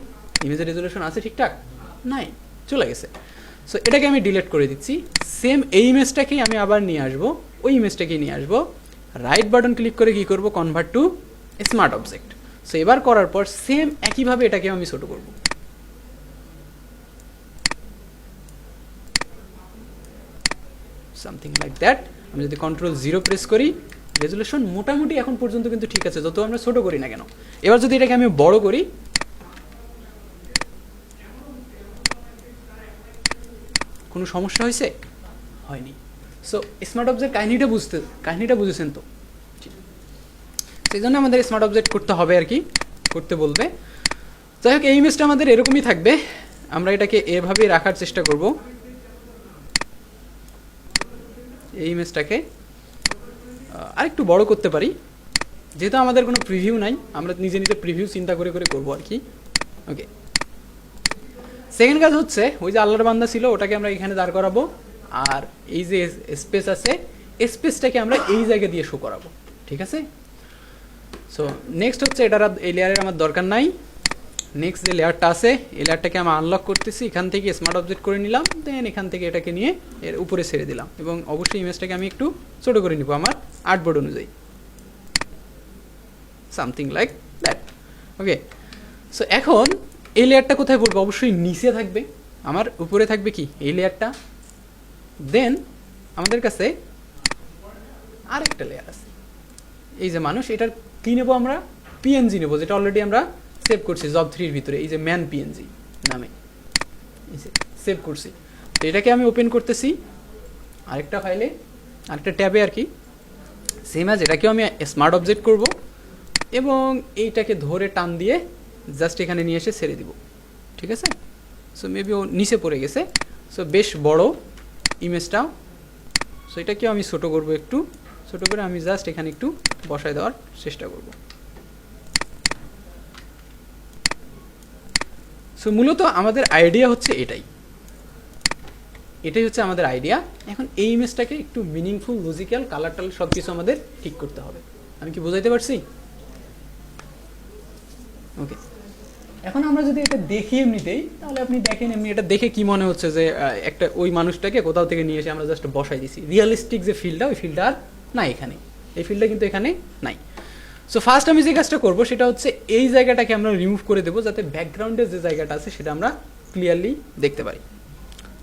ইমেজের রেজুলেশন আছে ঠিকঠাক, নাই, চলে গেছে। সো এটাকে আমি ডিলিট করে দিচ্ছি। সেম এই ইমেজটাকেই আমি আবার নিয়ে আসবো, ওই ইমেজটাকেই নিয়ে আসবো, রাইট বাটন ক্লিক করে কি করব, convert to smart object. So এবার করার পর সেম একইভাবে এটাকে আমি ছোট করব, সামথিং লাইক দ্যাট। আমি যদি Ctrl+0 প্রেস করি, রেজুলেশন মোটামুটি এখন পর্যন্ত কিন্তু ঠিক আছে, যত আমরা ছোট করি না কেন। এবার যদি এটাকে আমি বড় করি, কোনো সমস্যা হয়েছে, হয়নি। সো স্মার্ট অবজেক্ট কাহিনীটা বুঝেছেন তো, সেই জন্য আমাদের স্মার্ট অবজেক্ট করতে হবে আর কি, করতে বলবে। যাই হোক, এই ইমেজটা আমাদের এরকমই থাকবে, আমরা এটাকে এভাবেই রাখার চেষ্টা করব। এই ইমেজটাকে আরেকটু বড় করতে পারি, যেহেতু আমাদের কোনো প্রিভিউ নাই, আমরা নিজে নিজে প্রিভিউ চিন্তা করে করে করবো আর কি। ওকে, সেকেন্ড কাজ হচ্ছে ওই যে আল্লাহর বান্দা ছিল, ওটাকে আমরা এখানে দাঁড় করাবো, আর এই যে স্পেস আছে, স্পেসটাকে আমরা এই জায়গা দিয়ে শো করাবো, ঠিক আছে। সো নেক্সট হচ্ছে এটার এই লেয়ারের আমার দরকার নাই। নেক্সট যে লেয়ারটা আছে, এই লেয়ারটাকে আমরা আনলক করতেছি, এখান থেকে স্মার্ট অবজেক্ট করে নিলাম, দেন এখান থেকে এটাকে নিয়ে এর উপরে ছেড়ে দিলাম, এবং অবশ্যই ইমেজটাকে আমি একটু ছোটো করে নিব আমার আর্টবোর্ড অনুযায়ী, something like that. Okay, so এখন এই লেয়ারটা কোথায় পড়বে, অবশ্যই নিচে থাকবে, আমার উপরে থাকবে কি এই লেয়ারটা। দেন আমাদের কাছে আরেকটা লেয়ার আছে, এই যে মানুষ, এটার কি নেবো আমরা, পিএনজি নেবো, যেটা অলরেডি আমরা সেভ করছি জব3-এর ভিতরে, এই যে ম্যান পিএনজি নামে সেভ করছি। তো এটাকে আমি ওপেন করতেছি আরেকটা ফাইলে, আরেকটা ট্যাবে আর কি, সেম আজ এটাকেও আমি স্মার্ট অবজেক্ট করব, এবং এইটাকে ধরে টান দিয়ে জাস্ট এখানে নিয়ে এসে ছেড়ে দিব, ঠিক আছে। সো মেবি ও নিচে পড়ে গেছে, সো বেশ বড় ইমেজটাও। সো এটাকেও আমি ছোটো করবো, একটু ছোটো করে আমি জাস্ট এখানে একটু বসায় দেওয়ার চেষ্টা করব। সো মূলত আমাদের আইডিয়া হচ্ছে এটাই হচ্ছে আমাদের আইডিয়া। এখন এই ইমেজটাকে একটু মিনিংফুল, লজিক্যাল, কালার টালার সব কিছু আমাদের ঠিক করতে হবে। আমি কি বোঝাইতে পারছি? ওকে, এখন আমরা যদি এটা দেখি এমনিতেই, তাহলে আপনি দেখেন এমনি এটা দেখে কি মনে হচ্ছে যে একটা ওই মানুষটাকে কোথাও থেকে নিয়ে এসে আমরা জাস্ট বসাই দিছি। রিয়েলিস্টিক যে ফিলটা, ওই ফিলটা আর নাই এখানে, এই ফিলটা কিন্তু এখানে নাই। সো ফার্স্ট আমি যে কাজটা করবো সেটা হচ্ছে এই জায়গাটাকে আমরা রিমুভ করে দেবো, যাতে ব্যাকগ্রাউন্ডের যে জায়গাটা আছে সেটা আমরা ক্লিয়ারলি দেখতে পারি।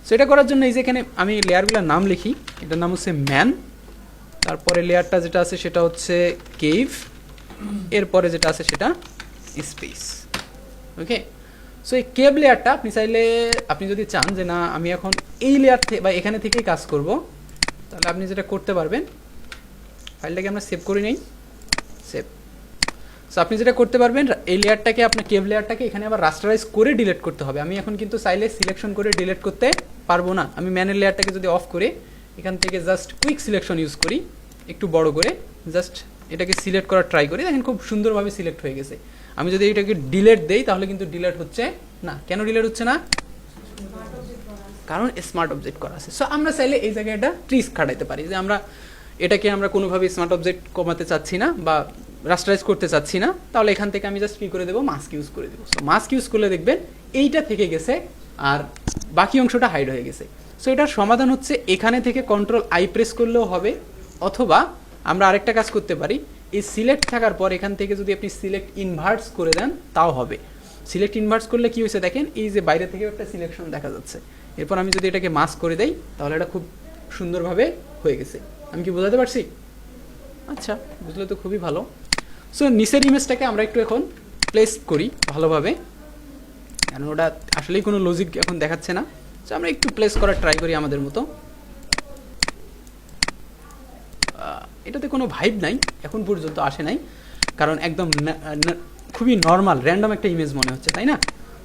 সো এটা করার জন্য এই যে এখানে আমি লেয়ারগুলোর নাম লিখি, এটার নাম হচ্ছে ম্যান, তারপরে লেয়ারটা যেটা আছে সেটা হচ্ছে কেভ, এরপরে যেটা আছে সেটা স্পেস। ওকে, সো এই কেভ লেয়ারটা আপনি চাইলে, আপনি যদি চান যে না আমি এখন এই লেয়ার থেকে বা এখানে থেকেই কাজ করব, তাহলে আপনি যেটা করতে পারবেন, ফাইলটাকে আমরা সেভ করে নেই, সেভ। সো আপনি যেটা করতে পারবেন, এই লেয়ারটাকে, আপনার কেভ লেয়ারটাকে এখানে আবার রাস্টারাইজ করে ডিলিট করতে হবে। আমি এখন কিন্তু চাইলে সিলেকশন করে ডিলিট করতে পারবো না। আমি ম্যানের লেয়ারটাকে যদি অফ করে এখান থেকে জাস্ট কুইক সিলেকশন ইউজ করি, একটু বড় করে জাস্ট এটাকে সিলেক্ট করার ট্রাই করি, দেখেন খুব সুন্দরভাবে সিলেক্ট হয়ে গেছে। আমি যদি এটাকে ডিলেট দেই তাহলে কিন্তু ডিলেট হচ্ছে না। কেন ডিলেট হচ্ছে না? কারণ স্মার্ট অবজেক্ট করা আছে। সো আমরা চাইলে এই জায়গায় এটা ট্রিক্স খাটাইতে পারি যে আমরা এটাকে আমরা কোনোভাবে স্মার্ট অবজেক্ট কমাতে চাচ্ছি না বা রাস্টারাইজ করতে চাচ্ছি না, তাহলে এখান থেকে আমি জাস্ট কী করে দেবো, মাস্ক ইউজ করে দেবো। সো মাস্ক ইউজ করলে দেখবেন এইটা থেকে গেছে আর বাকি অংশটা হাইড হয়ে গেছে। সো এটার সমাধান হচ্ছে এখানে থেকে কন্ট্রোল আই প্রেস করলেও হবে, অথবা আমরা আরেকটা কাজ করতে পারি, এই সিলেক্ট থাকার পর এখান থেকে যদি আপনি সিলেক্ট ইনভার্টস করে দেন তাও হবে। সিলেক্ট ইনভার্টস করলে কি হয়েছে দেখেন, এই যে বাইরে থেকে একটা সিলেকশন দেখা যাচ্ছে। এরপর আমি যদি এটাকে মাস্ক করে দেই তাহলে এটা খুব সুন্দরভাবে হয়ে গেছে। আমি কি বোঝাতে পারছি? আচ্ছা, বুঝলে তো খুবই ভালো। সো নিচের ইমেজটাকে আমরা একটু এখন প্লেস করি ভালোভাবে, কারণ ওটা আসলেই কোনো লজিক এখন দেখাচ্ছে না। সো আমরা একটু প্লেস করার ট্রাই করি আমাদের মতো। এটাতে কোনো ভাইব নাই, এখন পর্যন্ত আসে নাই, কারণ একদম খুবই নর্মাল র্যান্ডম একটা ইমেজ মনে হচ্ছে, তাই না?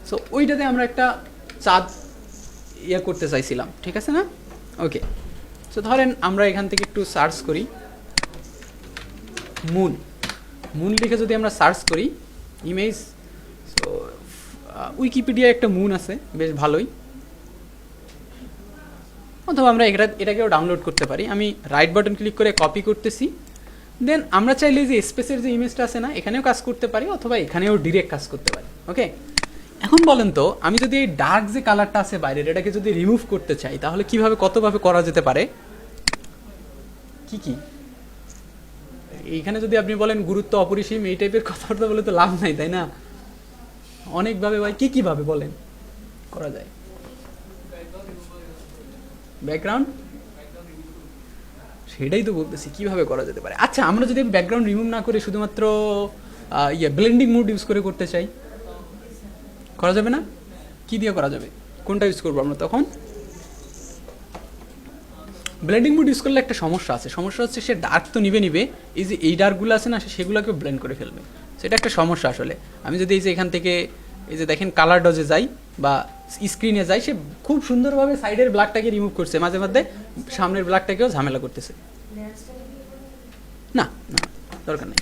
সো ওইটাতে আমরা একটা চাঁদ ইয়ে করতে চাইছিলাম, ঠিক আছে না? ওকে, সো ধরেন আমরা এখান থেকে একটু সার্চ করি মুন, মুন লিখে যদি আমরা সার্চ করি ইমেজ, সো উইকিপিডিয়ায় একটা মুন আছে বেশ ভালোই, অথবা আমরা এটাকেও ডাউনলোড করতে পারি। আমি রাইট বাটন ক্লিক করে কপি করতেছি, দেন আমরা চাইলে যে স্পেসের যে ইমেজটা আছে না, এখানেও কাজ করতে পারি, অথবা এখানেও ডিরেক্ট কাজ করতে পারি। ওকে, এখন বলেন তো আমি যদি এই ডার্ক যে কালারটা আছে বাইরের, এটাকে যদি রিমুভ করতে চাই তাহলে কিভাবে, কতভাবে করা যেতে পারে? কি কি এইখানে যদি আপনি বলেন গুরুত্ব অপরিসীম, এই টাইপের কথাবার্তা বলে তো লাভ নাই, তাই না? অনেকভাবে ভাই, কি কিভাবে বলেন করা যায়? ব্যাকগ্রাউন্ড, সেটাই তো বলতেছি কিভাবে করা যেতে পারে। আচ্ছা, আমরা যদি ব্যাকগ্রাউন্ড রিমুভ না করে শুধুমাত্র ব্লেন্ডিং মোড ইউজ করে করতে চাই, করা যাবে না? কি দিয়ে করা যাবে, কোনটা ইউজ করবো আমরা তখন? ব্লেন্ডিং মোড ইউজ করলে একটা সমস্যা আছে, সমস্যা হচ্ছে সে ডার্ক তো নিবে, এই যে এই ডার্কগুলো আছে না, সেগুলোকে ব্লেন্ড করে ফেলবে। সেটা একটা সমস্যা আসলে। আমি যদি এই যে এখান থেকে এই যে দেখেন কালার ডজে যাই বা স্ক্রিনে যাই, সে খুব সুন্দরভাবে সাইডের ব্ল্যাকটাকে রিমুভ করছে, মাঝে মধ্যে সামনের ব্ল্যাকটাকেও ঝামেলা করতেছে। না না, দরকার নেই।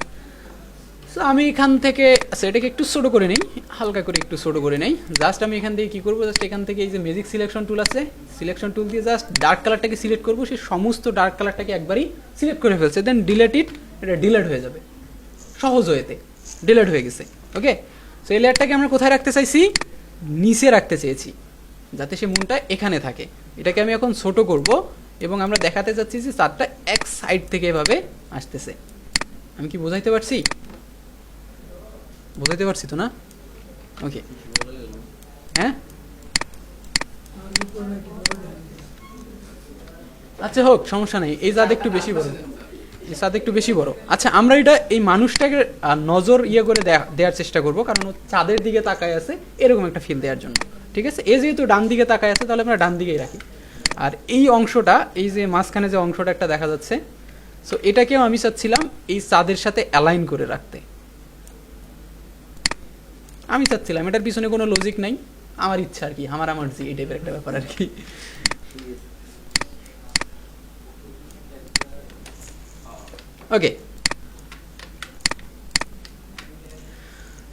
সো আমি এখান থেকে এটাকে একটু ছোটো করে নেই, হালকা করে একটু ছোটো করে নেই। জাস্ট আমি এখান থেকে কী করবো, জাস্ট এখান থেকে এই যে ম্যাজিক সিলেকশন টুল আছে, সিলেকশন টুল দিয়ে জাস্ট ডার্ক কালারটাকে সিলেক্ট করবো, সে সমস্ত ডার্ক কালারটাকে একবারই সিলেক্ট করে ফেলছে, দেন ডিলেট ইট, এটা ডিলেট হয়ে যাবে সহজ ওয়েতে, ডিলেট হয়ে গেছে। ওকে, সো এই লেয়ারটাকে আমরা কোথায় রাখতে চাইছি? নিচে রাখতে চেয়েছি, যাতে সে মুনটা এখানে থাকে। এটাকে আমি এখন ছোট করব এবং আমরা দেখাতে চাচ্ছি যে চারটা এক সাইড থেকে এভাবে আসতেছে। আমি কি বোঝাইতে পারছি? বোঝাইতে পারছি তো না? ওকে, হ্যাঁ আচ্ছা হোক, সমস্যা নেই। এই চাঁদ একটু বেশি বড়, এই চাঁদ একটু বেশি বড়। আচ্ছা, আমরা এটা এই মানুষটাকে নজর ইয়ে করে দেওয়ার চেষ্টা করব, কারণ ও চাঁদের দিকে তাকায় আছে, এরকম একটা ফিল দেওয়ার জন্য। ঠিক আছে, এ যেহেতু ডান দিকে তাকায় আছে, তাহলে আমরা ডান দিকেই রাখি। আর এই অংশটা, এই যে মাঝখানে যে অংশটা একটা দেখা যাচ্ছে, সো এটাকেও আমি চাচ্ছিলাম এই চাঁদের সাথে অ্যালাইন করে রাখতে। আমি চাচ্ছিলাম, এটার পিছনে কোনো লজিক নাই, আমার ইচ্ছা আর কি, আমার জি এই টাইপের একটা ব্যাপার আর কি। ওকে,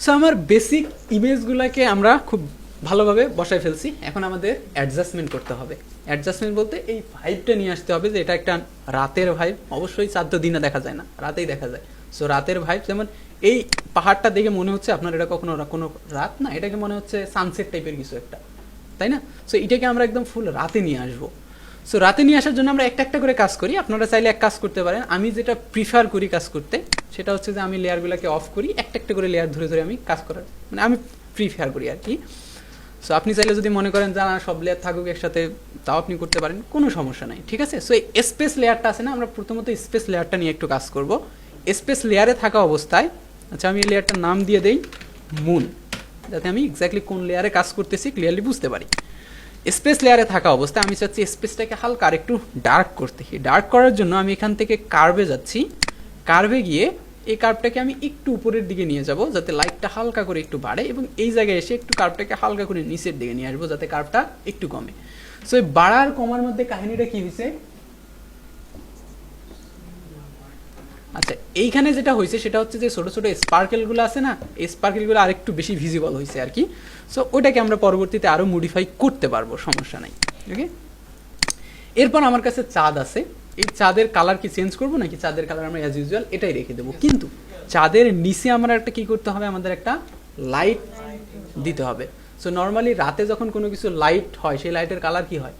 সো আমার বেসিক ইমেজগুলোকে আমরা খুব ভালোভাবে বসায় ফেলছি, এখন আমাদের অ্যাডজাস্টমেন্ট করতে হবে। অ্যাডজাস্টমেন্ট বলতে এই ভাইবটা নিয়ে আসতে হবে যে এটা একটা রাতের ভাইব। অবশ্যই চাঁদ তো দিনে দেখা যায় না, রাতেই দেখা যায়। সো রাতের ভাইব, যেমন এই পাহাড়টা দেখে মনে হচ্ছে আপনার এটা কখনো কোনো রাত না, এটাকে মনে হচ্ছে সানসেট টাইপের কিছু একটা, তাই না? সো এটাকে আমরা একদম ফুল রাতে নিয়ে আসবো। সো রাতে নিয়ে আসার জন্য আমরা একটা একটা করে কাজ করি। আপনারা চাইলে এক কাজ করতে পারেন, আমি যেটা প্রিফার করি কাজ করতে সেটা হচ্ছে যে আমি লেয়ারগুলোকে অফ করি, একটা একটা করে লেয়ার ধরে ধরে আমি কাজ করার, মানে আমি প্রিফার করি আর কি। সো আপনি চাইলে যদি মনে করেন যে না সব লেয়ার থাকুক একসাথে, তাও আপনি করতে পারেন, কোনো সমস্যা নাই, ঠিক আছে? সো এই স্পেস লেয়ারটা আছে না, আমরা প্রথমত স্পেস লেয়ারটা নিয়ে একটু কাজ করব। স্পেস লেয়ারে থাকা অবস্থায়, আচ্ছা আমি এই লেয়ারটার নাম দিয়ে দেই মুন, যাতে আমি এক্স্যাক্টলি কোন লেয়ারে কাজ করতেছি ক্লিয়ারলি বুঝতে পারি। স্পেস লেয়ারে থাকা অবস্থায় আমি চাচ্ছি স্পেসটাকে হালকা আর একটু ডার্ক করতে। ডার্ক করার জন্য আমি এখান থেকে কার্ভে যাচ্ছি, কার্ভে গিয়ে এই কার্ভটাকে আমি একটু উপরের দিকে নিয়ে যাব যাতে লাইটটা হালকা করে একটু বাড়ে, এবং এই জায়গায় এসে একটু কার্ভটাকে হালকা করে নিচের দিকে নিয়ে আসবো যাতে কার্ভটা একটু কমে। সো এই বাড়ার কমার মধ্যে কাহিনীটা কি হয়েছে, আচ্ছা এইখানে যেটা হয়েছে সেটা হচ্ছে যে ছোটো ছোটো স্পার্কেলগুলো আছে না, এই স্পার্কেলগুলো আরেকটু বেশি ভিজিবল হয়েছে আর কি। সো ওইটাকে আমরা পরবর্তীতে আরও মডিফাই করতে পারবো, সমস্যা নাই। ওকে, এরপর আমার কাছে চাঁদ আছে, এই চাঁদের কালার কি চেঞ্জ করবো নাকি চাঁদের কালার আমরা অ্যাজ ইউজুয়াল এটাই রেখে দেবো, কিন্তু চাঁদের নিচে আমরা একটা কি করতে হবে, আমাদের একটা লাইট দিতে হবে। সো নর্মালি রাতে যখন কোনো কিছু লাইট হয় সেই লাইটের কালার কি হয়,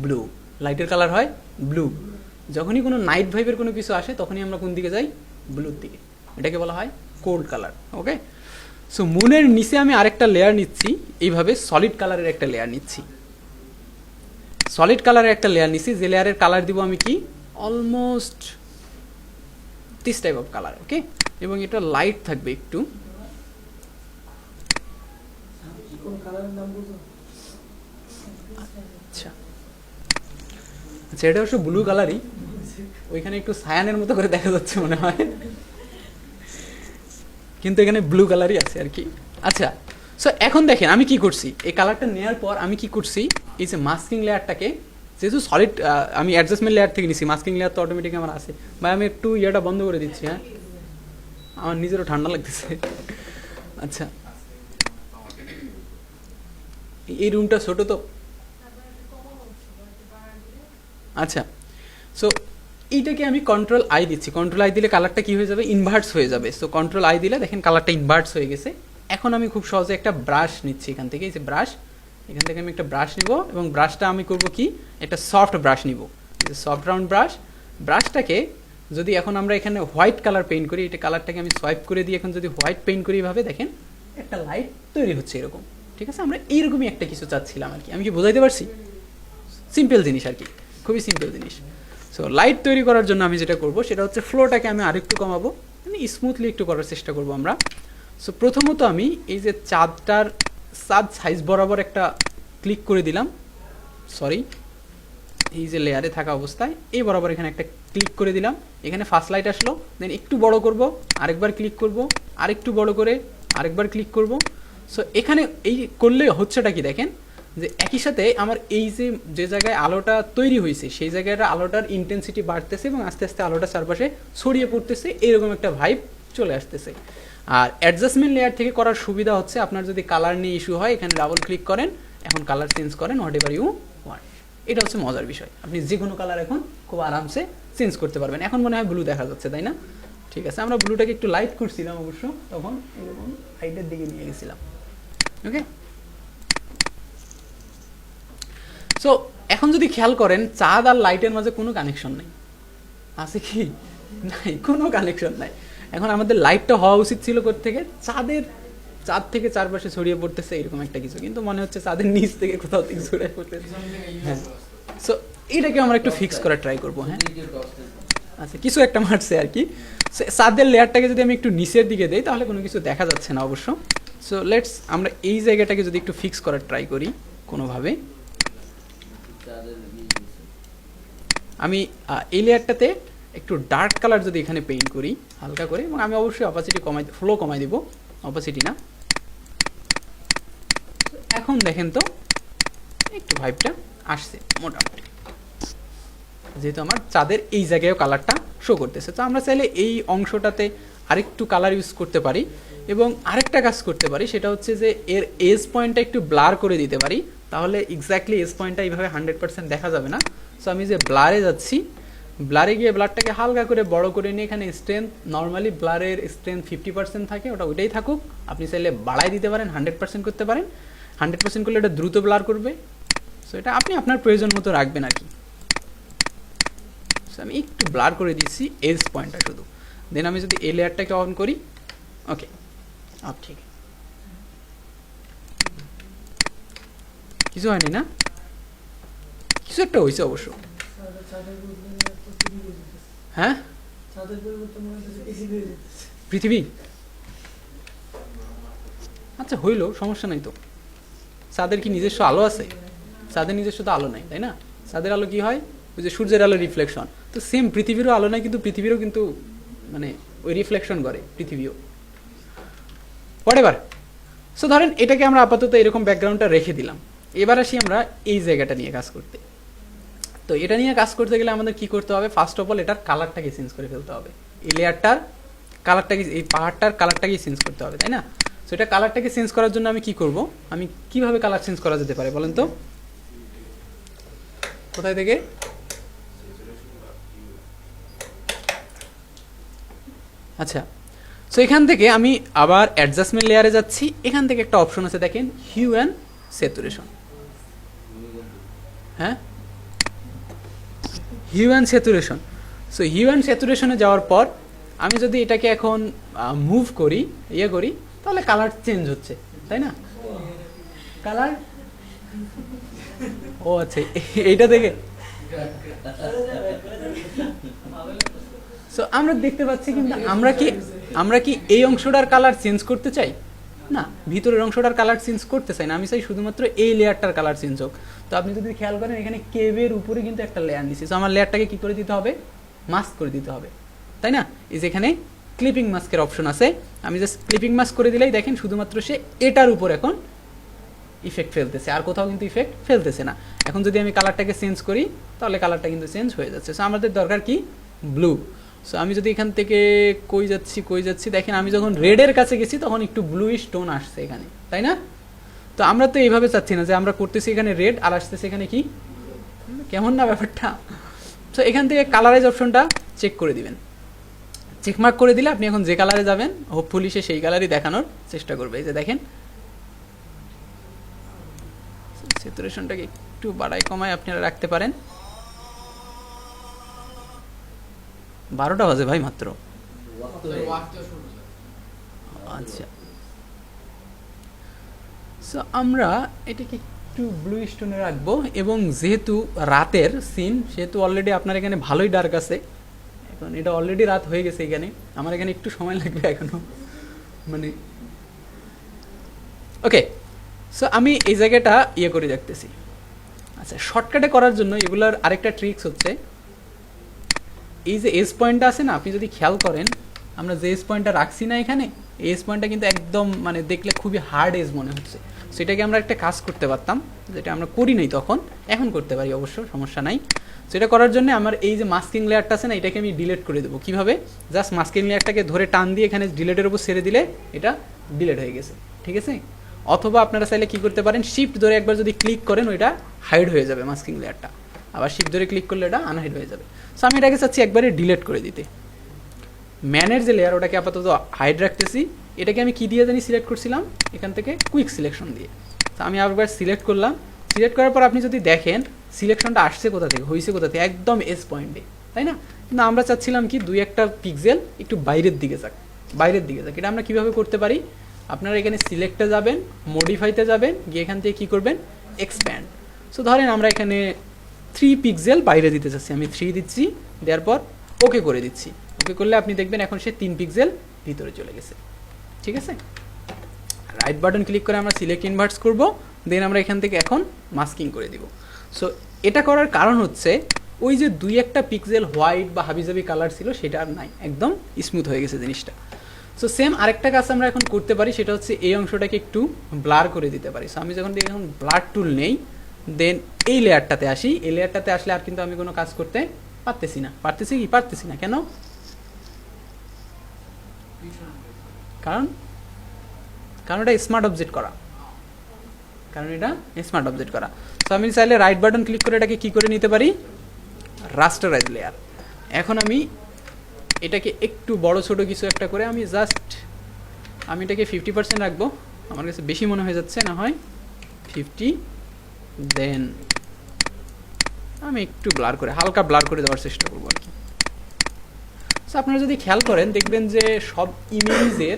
ব্লু। লাইটের কালার হয় ব্লু। যখনই কোনো নাইট ভাইবের কোনো কিছু আসে তখনই আমরা কোন দিকে যাই, ব্লুর দিকে। এটাকে বলা হয় কোল্ড কালার। ওকে, সো মুনের নিচে আমি আরেকটা লেয়ার নিচ্ছি, এইভাবে সলিড কালারের একটা লেয়ার নিচ্ছি। সলিড কালারের একটা লেয়ার নিচ্ছি, যে লেয়ারের কালার দিব আমি কি, almost this type of colour. Okay, এবং এটা লাইট থাকবে একটু। আচ্ছা আচ্ছা, এটা অবশ্য ব্লু কালারই, ওইখানে একটু সায়ানের মতো করে দেখা যাচ্ছে মনে হয়, কিন্তু এখানে ব্লু কালারই আছে আর কি। আচ্ছা, সো এখন দেখেন আমি কি করছি, এই কালারটা নেওয়ার পর আমি কি করছি, এই যে মাস্কিং লেয়ারটাকে, যেহেতু সলিড আমি অ্যাডজাস্টমেন্ট লেয়ার থেকে নিছি, মাস্কিং লেয়ার তো অটোমেটিক আমার আছে। ভাই আমি একটু ইয়েটা বন্ধ করে দিচ্ছি, হ্যাঁ আমার নিজেরও ঠান্ডা লাগতেছে। আচ্ছা, এই রুমটা ছোট তো, আচ্ছা। সো এইটাকে আমি কন্ট্রোল আই দিচ্ছি, কন্ট্রোল আই দিলে কালারটা কি হয়ে যাবে, ইনভার্টস হয়ে যাবে। সো কন্ট্রোল আই দিলে দেখেন কালারটা ইনভার্টস হয়ে গেছে। এখন আমি খুব সহজে একটা ব্রাশ নিচ্ছি এখান থেকে, এই যে ব্রাশ, এখান থেকে আমি একটা ব্রাশ নিব, এবং ব্রাশটা আমি করব কি, একটা সফট ব্রাশ নিব, সফট রাউন্ড ব্রাশ। ব্রাশটাকে যদি এখন আমরা এখানে হোয়াইট কালার পেইন্ট করি, এটা কালারটাকে আমি সোয়াইপ করে দিই, এখন যদি হোয়াইট পেইন্ট করি এভাবে দেখেন একটা লাইট তৈরি হচ্ছে এরকম। ঠিক আছে, আমরা এইরকমই একটা কিছু চাচ্ছিলাম আর কি। আমি কি বোঝাইতে পারছি? সিম্পল জিনিস আর কি, খুবই সিম্পল জিনিস। সো লাইট তৈরি করার জন্য আমি যেটা করব সেটা হচ্ছে ফ্লোটাকে আমি আরেকটু কমাবো, মানে স্মুথলি একটু করার চেষ্টা করব আমরা। সো প্রথমত আমি এই যে চাঁদ সাইজ বরাবর একটা ক্লিক করে দিলাম, সরি এই যে লেয়ারে থাকা অবস্থায় এই বরাবর এখানে একটা ক্লিক করে দিলাম, এখানে ফার্স্ট লাইট আসলো, দেন একটু বড় করব, আরেকবার ক্লিক করব, আরেকটু বড় করে আরেকবার ক্লিক করব। সো এখানে এই করলে হচ্ছেটা কি দেখেন, যে একই সাথে আমার এই যে জায়গায় আলোটা তৈরি হয়েছে সেই জায়গাটা আলোটার ইন্টেন্সিটি বাড়তেছে এবং আস্তে আস্তে আলোটা চারপাশে ছড়িয়ে পড়তেছে, এরকম একটা ভাইব চলে আসতেছে। আর অ্যাডজাস্টমেন্ট লেয়ার থেকে করার সুবিধা হচ্ছে, আপনার যদি কালার নিয়ে ইস্যু হয় এখানে ডাবল ক্লিক করেন, এখন কালার চেঞ্জ করেন হোয়াট এভার ইউ ওয়ান্ট। এটা হচ্ছে মজার বিষয়, আপনি যে কোনো কালার এখন খুব আরামসে চেঞ্জ করতে পারবেন। এখন মনে হয় ব্লু দেখা যাচ্ছে, তাই না? ঠিক আছে, আমরা ব্লুটাকে একটু লাইট করছিলাম অবশ্য, তখন এরকম লাইটের দিকে নিয়ে গেছিলাম। ওকে, সো এখন যদি খেয়াল করেন চাঁদ আর লাইটের মাঝে কোনো কানেকশন নেই, আছে কি? নাই, কোনো কানেকশন নাই। এখন আমাদের লাইটটা হওয়া উচিত ছিল কোত্থেকে, চাঁদ থেকে চারপাশে ছড়িয়ে পড়তেছে এরকম একটা কিছু, কিন্তু মনে হচ্ছে চাঁদের নিচ থেকে কোথাও থেকে ছড়িয়ে পড়তেছে। হ্যাঁ, সো এটাকে আমরা একটু ফিক্স করার ট্রাই করবো। হ্যাঁ, আচ্ছা কিছু একটা মারছে আর কি। চাঁদের লেয়ারটাকে যদি আমি একটু নিচের দিকে দিই তাহলে কোনো কিছু দেখা যাচ্ছে না অবশ্য। সো লেটস আমরা এই জায়গাটাকে যদি একটু ফিক্স করার ট্রাই করি কোনোভাবে, আমি এই লেয়ারটাতে একটু ডার্ক কালার যদি এখানে পেইন্ট করি হালকা করে, এবং আমি অবশ্যই অপাসিটি ফ্লো কমাই দিব, অপাসিটি না। এখন দেখেন তো একটু ভাইবটা আসছে মোটামুটি, যেহেতু আমার চাঁদের এই জায়গায় কালারটা শো করতেছে। তো আমরা চাইলে এই অংশটাতে আরেকটু কালার ইউজ করতে পারি এবং আরেকটা কাজ করতে পারি, সেটা হচ্ছে যে এর এজ পয়েন্টটা একটু ব্লার করে দিতে পারি, তাহলে এক্স্যাক্টলি এজ পয়েন্টটা এইভাবে 100% দেখা যাবে না। সো আমি যে ব্লারে যাচ্ছি, ব্লারে গিয়ে ব্লারটাকে হালকা করে বড় করে নিয়ে এখানে স্ট্রেংথ, নর্মালি ব্লারের স্ট্রেংথ 50% থাকে, ওইটাই থাকুক, আপনি চাইলে বাড়াই দিতে পারেন, 100% করতে পারেন। 100% করলে এটা দ্রুত ব্লার করবে। সো এটা আপনি আপনার প্রয়োজন মতো রাখবেন আর কি। সো আমি একটু ব্লার করে দিচ্ছি এজ পয়েন্টটা শুধু। দেন আমি যদি এই লেয়ারটাকে অন করি, ওকে আপ, ঠিক কিছু হয়নি না, কিছু একটা হয়েছে অবশ্য। হ্যাঁ পৃথিবী, আচ্ছা হইলো, সমস্যা নাই তো। চাঁদের কি নিজস্ব আলো আছে? চাঁদের নিজস্ব তো আলো নাই, তাই না? চাঁদের আলো কি হয়, ওই যে সূর্যের আলো রিফ্লেকশন, তো সেম পৃথিবীরও আলো নাই, কিন্তু পৃথিবীরও কিন্তু মানে ওই রিফ্লেকশন করে পৃথিবীও, হোয়াটএভার। সো ধরেন এটাকে আমরা আপাতত এরকম ব্যাকগ্রাউন্ডটা রেখে দিলাম। এবার আসি আমরা এই জায়গাটা নিয়ে কাজ করতে। তো এটা নিয়ে কাজ করতে গেলে আমাদের কি করতে হবে, ফার্স্ট অফ অল এটার কালারটাকে চেঞ্জ করে ফেলতে হবে। এই লেয়ারটার কালারটাকে, এই পাহাড়টার কালারটাকে চেঞ্জ করতে হবে, তাই না? সো এটা কালারটাকে চেঞ্জ করার জন্য আমি কি করব, আমি কিভাবে কালার চেঞ্জ করা যেতে পারে বলেন তো? কোথায় থেকে? আচ্ছা, সো এখান থেকে আমি আবার অ্যাডজাস্টমেন্ট লেয়ারে যাচ্ছি। এখান থেকে একটা অপশন আছে দেখেন, হিউ অ্যান্ড স্যাচুরেশন। হ্যাঁ, hue and saturation. So hue and স্যাচুরেশনে যাওয়ার পর আমি যদি এটাকে এখন মুভ করি, ইয়ে করি, তাহলে কালার চেঞ্জ হচ্ছে, তাই না? কালার, ও আচ্ছা, এইটা থেকে। সো আমরা দেখতে পাচ্ছি, কিন্তু আমরা কি এই অংশটার কালার চেঞ্জ করতে চাই না, ভিতরের অংশটার কালার চেঞ্জ করতে চাই না, আমি চাই শুধুমাত্র এই লেয়ারটার কালার চেঞ্জ হোক। তো আপনি যদি খেয়াল করেন এখানে কেভের উপরে কিন্তু একটা লেয়ার নিচ্ছি, সো আমার লেয়ারটাকে কি করে দিতে হবে, মাস্ক করে দিতে হবে, তাই না? এই যে এখানে ক্লিপিং মাস্কের অপশন আছে, আমি জাস্ট ক্লিপিং মাস্ক করে দিলেই দেখেন শুধুমাত্র সে এটার উপর এখন ইফেক্ট ফেলতেছে, আর কোথাও কিন্তু ইফেক্ট ফেলতেছে না। এখন যদি আমি কালারটাকে চেঞ্জ করি, তাহলে কালারটা কিন্তু চেঞ্জ হয়ে যাচ্ছে। সো আমাদের দরকার কি, ব্লু। সো আমি যদি এখান থেকে কই যাচ্ছি, দেখেন আমি যখন রেডের কাছে গেছি তখন একটু ব্লুইশ টোন আসছে এখানে, তাই না? তো আমরা তো এইভাবে চাচ্ছি না যে আমরা করতেছি এখানে রেড আর আসতেছে এখানে কি, কেমন না ব্যাপারটা? তো এখান থেকে কালারাইজ অপশনটা চেক করে দিবেন, চেকমার্ক করে দিলে আপনি এখন যে কালারে যাবেন হোপফুলি সে সেই কালারই দেখানোর চেষ্টা করবে। এই যে দেখেন স্যাচুরেশনটাকে একটু বাড়াই কমায় আপনারা রাখতে পারেন। 12টা বাজে ভাই মাত্র। আচ্ছা, সো আমরা এটাকে একটু ব্লু স্টোনে রাখবো, এবং যেহেতু রাতের সিন, সেহেতু অলরেডি আপনার এখানে ভালোই ডার্ক আছে, এখন এটা অলরেডি রাত হয়ে গেছে এখানে, আমার এখানে একটু সময় লাগবে এখনো, মানে ওকে। সো আমি এই জায়গাটা ইয়ে করে রাখতেছি। আচ্ছা, শর্টকাটে করার জন্য এগুলোর আরেকটা ট্রিক্স হচ্ছে, এই যে এজ পয়েন্টটা আছে না, আপনি যদি খেয়াল করেন আমরা যে এজ পয়েন্টটা রাখছি না এখানে, এই এজ পয়েন্টটা কিন্তু একদম মানে দেখলে খুবই হার্ড এজ মনে হচ্ছে। সেটাকে আমরা একটা কাজ করতে পারতাম, যেটা আমরা করি নাই তখন, এখন করতে পারি অবশ্য, সমস্যা নাই। সেটা করার জন্য আমার এই যে মাস্কিং লেয়ারটা আছে না, এটাকে আমি ডিলিট করে দেবো। কীভাবে, জাস্ট মাস্কিং লেয়ারটাকে ধরে টান দিয়ে এখানে ডিলিটের উপর ছেড়ে দিলে এটা ডিলিট হয়ে গেছে, ঠিক আছে? অথবা আপনারা চাইলে কী করতে পারেন, শিফট ধরে একবার যদি ক্লিক করেন ওইটা হাইড হয়ে যাবে মাস্কিং লেয়ারটা, আবার শিফট ধরে ক্লিক করলে এটা আনহাইড হয়ে যাবে। সো আমি এটাকে চাচ্ছি একবারে ডিলিট করে দিতে। ম্যানের যে লেয়ার ওটাকে আপাতত হাইড রাখতেছি। এটাকে আমি কি দিয়ে জানি সিলেক্ট করছিলাম, এখান থেকে কুইক সিলেকশন দিয়ে। তো আমি আবার সিলেক্ট করলাম, সিলেক্ট করার পর আপনি যদি দেখেন সিলেকশনটা আসছে কোথা থেকে, হয়েছে কোথা থেকে, একদম এস পয়েন্টে, তাই না? কিন্তু আমরা চাচ্ছিলাম কি 2-1টা পিক্সেল একটু বাইরের দিকে যাক, এটা আমরা কীভাবে করতে পারি, আপনারা এখানে সিলেক্টে যাবেন, মডিফাইতে যাবেন, গিয়ে এখান থেকে কী করবেন, এক্সপ্যান্ড। সো ধরেন আমরা এখানে 3 পিক্সেল বাইরে দিতে চাচ্ছি, আমি 3 দিচ্ছি, দেওয়ার পর ওকে করে দিচ্ছি। ওকে করলে আপনি দেখবেন এখন সে 3 পিক্সেল ভিতরে চলে গেছে, ঠিক আছে? রাইট বাটন ক্লিক করে আমরা সিলেক্ট ইনভার্টস করব, দেন আমরা এখান থেকে এখন মাস্কিং করে দিব। সো এটা করার কারণ হচ্ছে ওই যে 2-1টা পিক্সেল হোয়াইট বা হাবিজাবি কালার ছিল সেটা আর নাই, একদম স্মুথ হয়ে গেছে জিনিসটা। সো সেম আরেকটা কাজ আমরা এখন করতে পারি, সেটা হচ্ছে এই অংশটাকে একটু ব্লার করে দিতে পারি। সো আমি যখন এখন ব্লার টুল নেই, দেন এই লেয়ারটাতে আসি, এই লেয়ারটাতে আসলে আর কিন্তু আমি কোনো কাজ করতে পারতেছি না। পারতেছি না, কেন? কারণ কারণ এটা স্মার্ট অবজেক্ট করা, সো আমি চাইলে রাইট বাটন ক্লিক করে এটাকে কি করে নিতে পারি, রাস্টারাইজ লেয়ার। এখন আমি এটাকে একটু বড় ছোট কিছু একটা করে আমি এটাকে 50% রাখবো, আমার কাছে বেশি মনে হয়ে যাচ্ছে, না হয় 50, দেন আমি একটু হালকা ব্লার করে দেওয়ার চেষ্টা করবো আর কি। সো আপনারা যদি খেয়াল করেন দেখবেন যে সব ইমেজের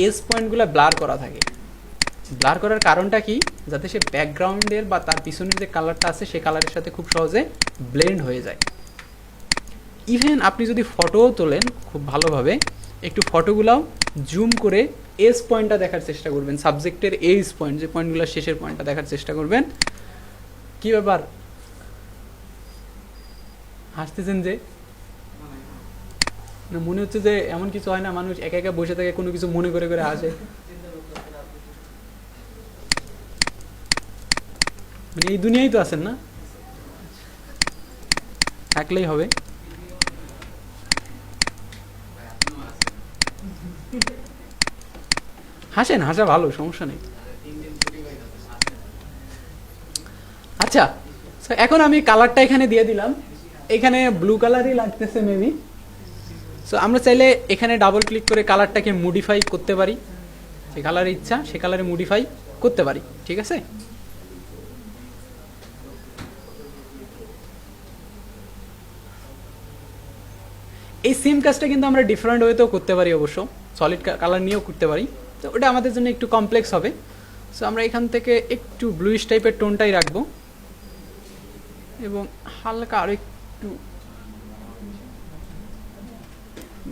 এজ পয়েন্টগুলো ব্লার করা থাকে। ব্লার করার কারণটা কি, যাতে সে ব্যাকগ্রাউন্ডের বা তার পিছনের যে কালারটা আছে সেই কালারের সাথে খুব সহজে ব্লেন্ড হয়ে যায়। ইভেন আপনি যদি ফটোও তোলেন খুব ভালোভাবে, একটু ফটোগুলাও জুম করে এজ পয়েন্টটা দেখার চেষ্টা করবেন, সাবজেক্টের এজ পয়েন্ট, যে পয়েন্টগুলো শেষের পয়েন্টটা দেখার চেষ্টা করবেন। কি ব্যাপার, হাসতেছেন যে? না, মনে হচ্ছে যে এমন কিছু হয় না, মানুষ একা একা বসে থাকে কোনো কিছু মনে করে করে আসে, মানে এই দুনিয়ায় তো আছেন না, থাকলেই হবে। হাসেন, হাসা ভালো, সমস্যা নেই। আচ্ছা, এখন আমি কালারটা এখানে দিয়ে দিলাম, এখানে ব্লু কালারই লাগতেছে মেবি। সো আমরা চাইলে এখানে ডাবল ক্লিক করে কালারটাকে মডিফাই করতে পারি, যে কালারের ইচ্ছা সে কালারে মডিফাই করতে পারি, ঠিক আছে? এই সেম কাজটা কিন্তু আমরা ডিফারেন্ট ওয়েতেও করতে পারি, অবশ্য সলিড কালার নিয়েও করতে পারি, তো ওটা আমাদের জন্য একটু কমপ্লেক্স হবে। সো আমরা এখান থেকে একটু ব্লুইশ টাইপের টোনটাই রাখবো এবং হালকা আরও একটু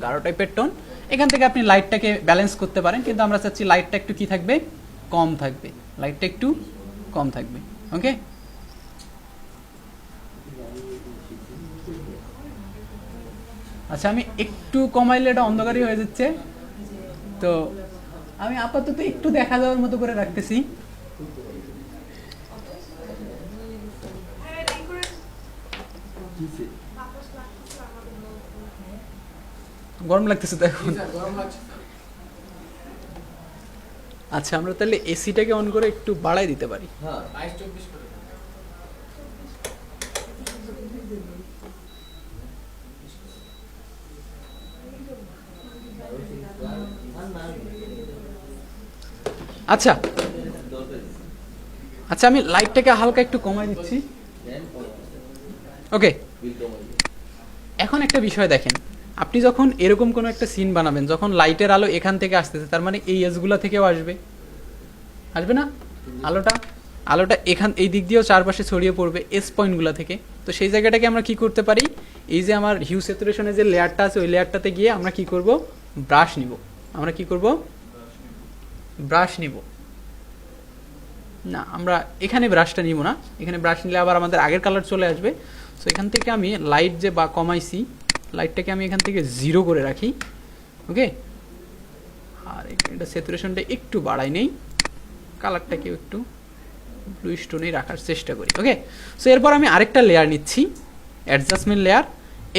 গাঢ় টাইপের টোন। এখান থেকে আপনি লাইটটাকে ব্যালেন্স করতে পারেন, কিন্তু আমরা চাচ্ছি লাইটটা একটু কি থাকবে, কম থাকবে, লাইটটা একটু কম থাকবে। ওকে, আচ্ছা, আমি একটু কমাইলে এটা অন্ধকারই হয়ে যাচ্ছে, তো আমি আপাতত একটু দেখা যাওয়ার মতো করে রাখতেছি। গরম লাগতেছে তো এখন? আচ্ছা, আমরা তাহলে এসিটাকে অন করে একটু বাড়াই দিতে পারি। আচ্ছা আচ্ছা, আমি লাইটটাকে হালকা একটু কমাই দিচ্ছি। ওকে, এখন একটা বিষয় দেখেন, আপনি যখন এরকম কোনো একটা সিন বানাবেন, যখন লাইটের আলো এখান থেকে আসতেছে, তার মানে এই এজগুলা থেকেও আসবে না আলোটা এখান এই দিক দিয়েও চারপাশে ছড়িয়ে পড়বে এস পয়েন্টগুলো থেকে। তো সেই জায়গাটাকে আমরা কি করতে পারি, এই যে আমার হিউ স্যাচুরেশনের যে লেয়ারটা আছে ওই লেয়ারটাতে গিয়ে আমরা কি করব, ব্রাশ নিব না, আমরা এখানে ব্রাশটা নিব না, এখানে ব্রাশ নিলে আবার আমাদের আগের কালার চলে আসবে। সো এখান থেকে আমি লাইট যে বা কমাইছি, লাইটটাকে আমি এখান থেকে 0 করে রাখি। ওকে, আর এটা স্যাচুরেশনটা একটু বাড়াই নেই, কালারটাকে একটু ব্লু স্টোনেই রাখার চেষ্টা করি। ওকে, সো এরপর আমি আরেকটা লেয়ার নিচ্ছি, অ্যাডজাস্টমেন্ট লেয়ার।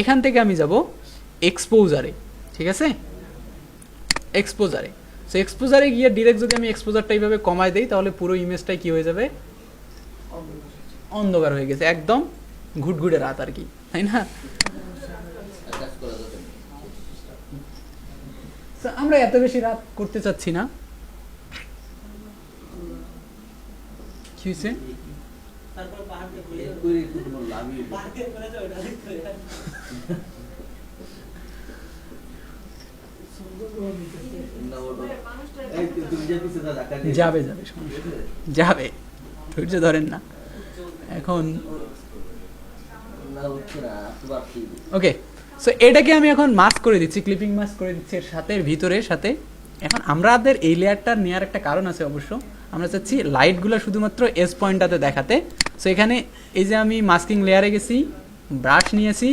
এখান থেকে আমি যাব এক্সপোজারে, ঠিক আছে? সো এক্সপোজারে গিয়ে ডিরেক্ট যদি আমি এক্সপোজারটা এইভাবে কমাই দেই, তাহলে পুরো ইমেজটাই কি হয়ে যাবে, অন্ধকার হয়ে গেছে, একদম ঘুটঘুটে রাত আর কি, তাই না? আমরা এত বেশি রাত করতে চাচ্ছি না। কি হয়েছে? যাবে, ধৈর্য ধরেন না এখন। ওকে, সো এটাকে আমি এখন মাস্ক করে দিচ্ছি, ক্লিপিং মাস্ক করে দিচ্ছি এর সাথে, ভিতরের সাথে। এখন আমাদের এই লেয়ারটা নেওয়ার একটা কারণ আছে অবশ্য, আমরা চাচ্ছি লাইটগুলো শুধুমাত্র এস পয়েন্টটাতে দেখাতে। সো এখানে এই যে আমি মাস্কিং লেয়ারে গেছি, ব্রাশ নিয়েছি,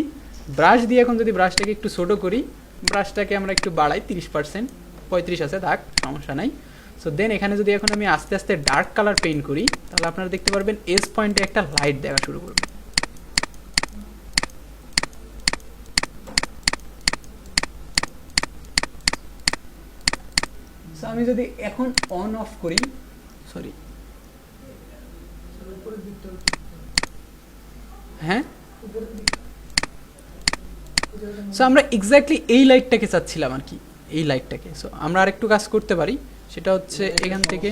ব্রাশ দিয়ে এখন যদি ব্রাশটাকে একটু ছোটো করি, ব্রাশটাকে আমরা একটু বাড়াই 30%, 35 আছে, থাক, সমস্যা নাই। সো দেন এখানে যদি এখন আমি আস্তে আস্তে ডার্ক কালার পেইন্ট করি, তাহলে আপনারা দেখতে পারবেন এস পয়েন্টে একটা লাইট দেখা শুরু করবে। সো আমি যদি এখন অন অফ করি, সরি হ্যাঁ, সো আমরা এক্স্যাক্টলি এই লাইটটাকে চাচ্ছিলাম আর কি, এই লাইটটাকে। সো আমরা আরেকটু কাজ করতে পারি, সেটা হচ্ছে এখান থেকে,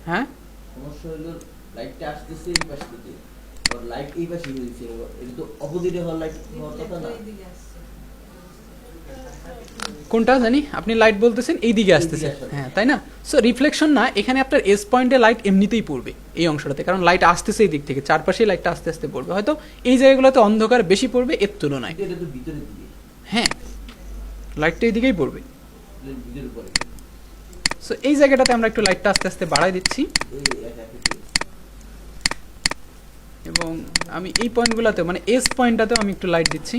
হ্যাঁ সমস্যা হলো লাইটটা আসতেছে এই পাশ থেকে, আর লাইট এই পাশে হইছে, এটা তো অপোজিটে হওয়ার লাইট হওয়ার কথা না। কোনটা জানি আপনি লাইট বলতেছেন এই দিকে আসতেছে, হ্যাঁ তাই না? সো রিফ্লেকশন না, এখানে আপনার এস পয়েন্টে লাইট এমনিতেই পড়বে এই অংশটাতে, কারণ লাইট আসতেছে এই দিক থেকে, চারপাশেই লাইটটা আস্তে আস্তে পড়বে, হয়তো এই জায়গাগুলোতে অন্ধকার বেশি পড়বে এর তুলনায়। এটা তো ভিতরে দিকে, হ্যাঁ লাইটটা এই দিকেই পড়বে। ভিতরে পড়ে সো এই জায়গাটাতে আমরা একটু লাইটটা আস্তে আস্তে বাড়াই দিচ্ছি, এই একা এবং আমি এই পয়েন্টগুলোতে মানে এস পয়েন্টটাতেও আমি একটু লাইট দিচ্ছি।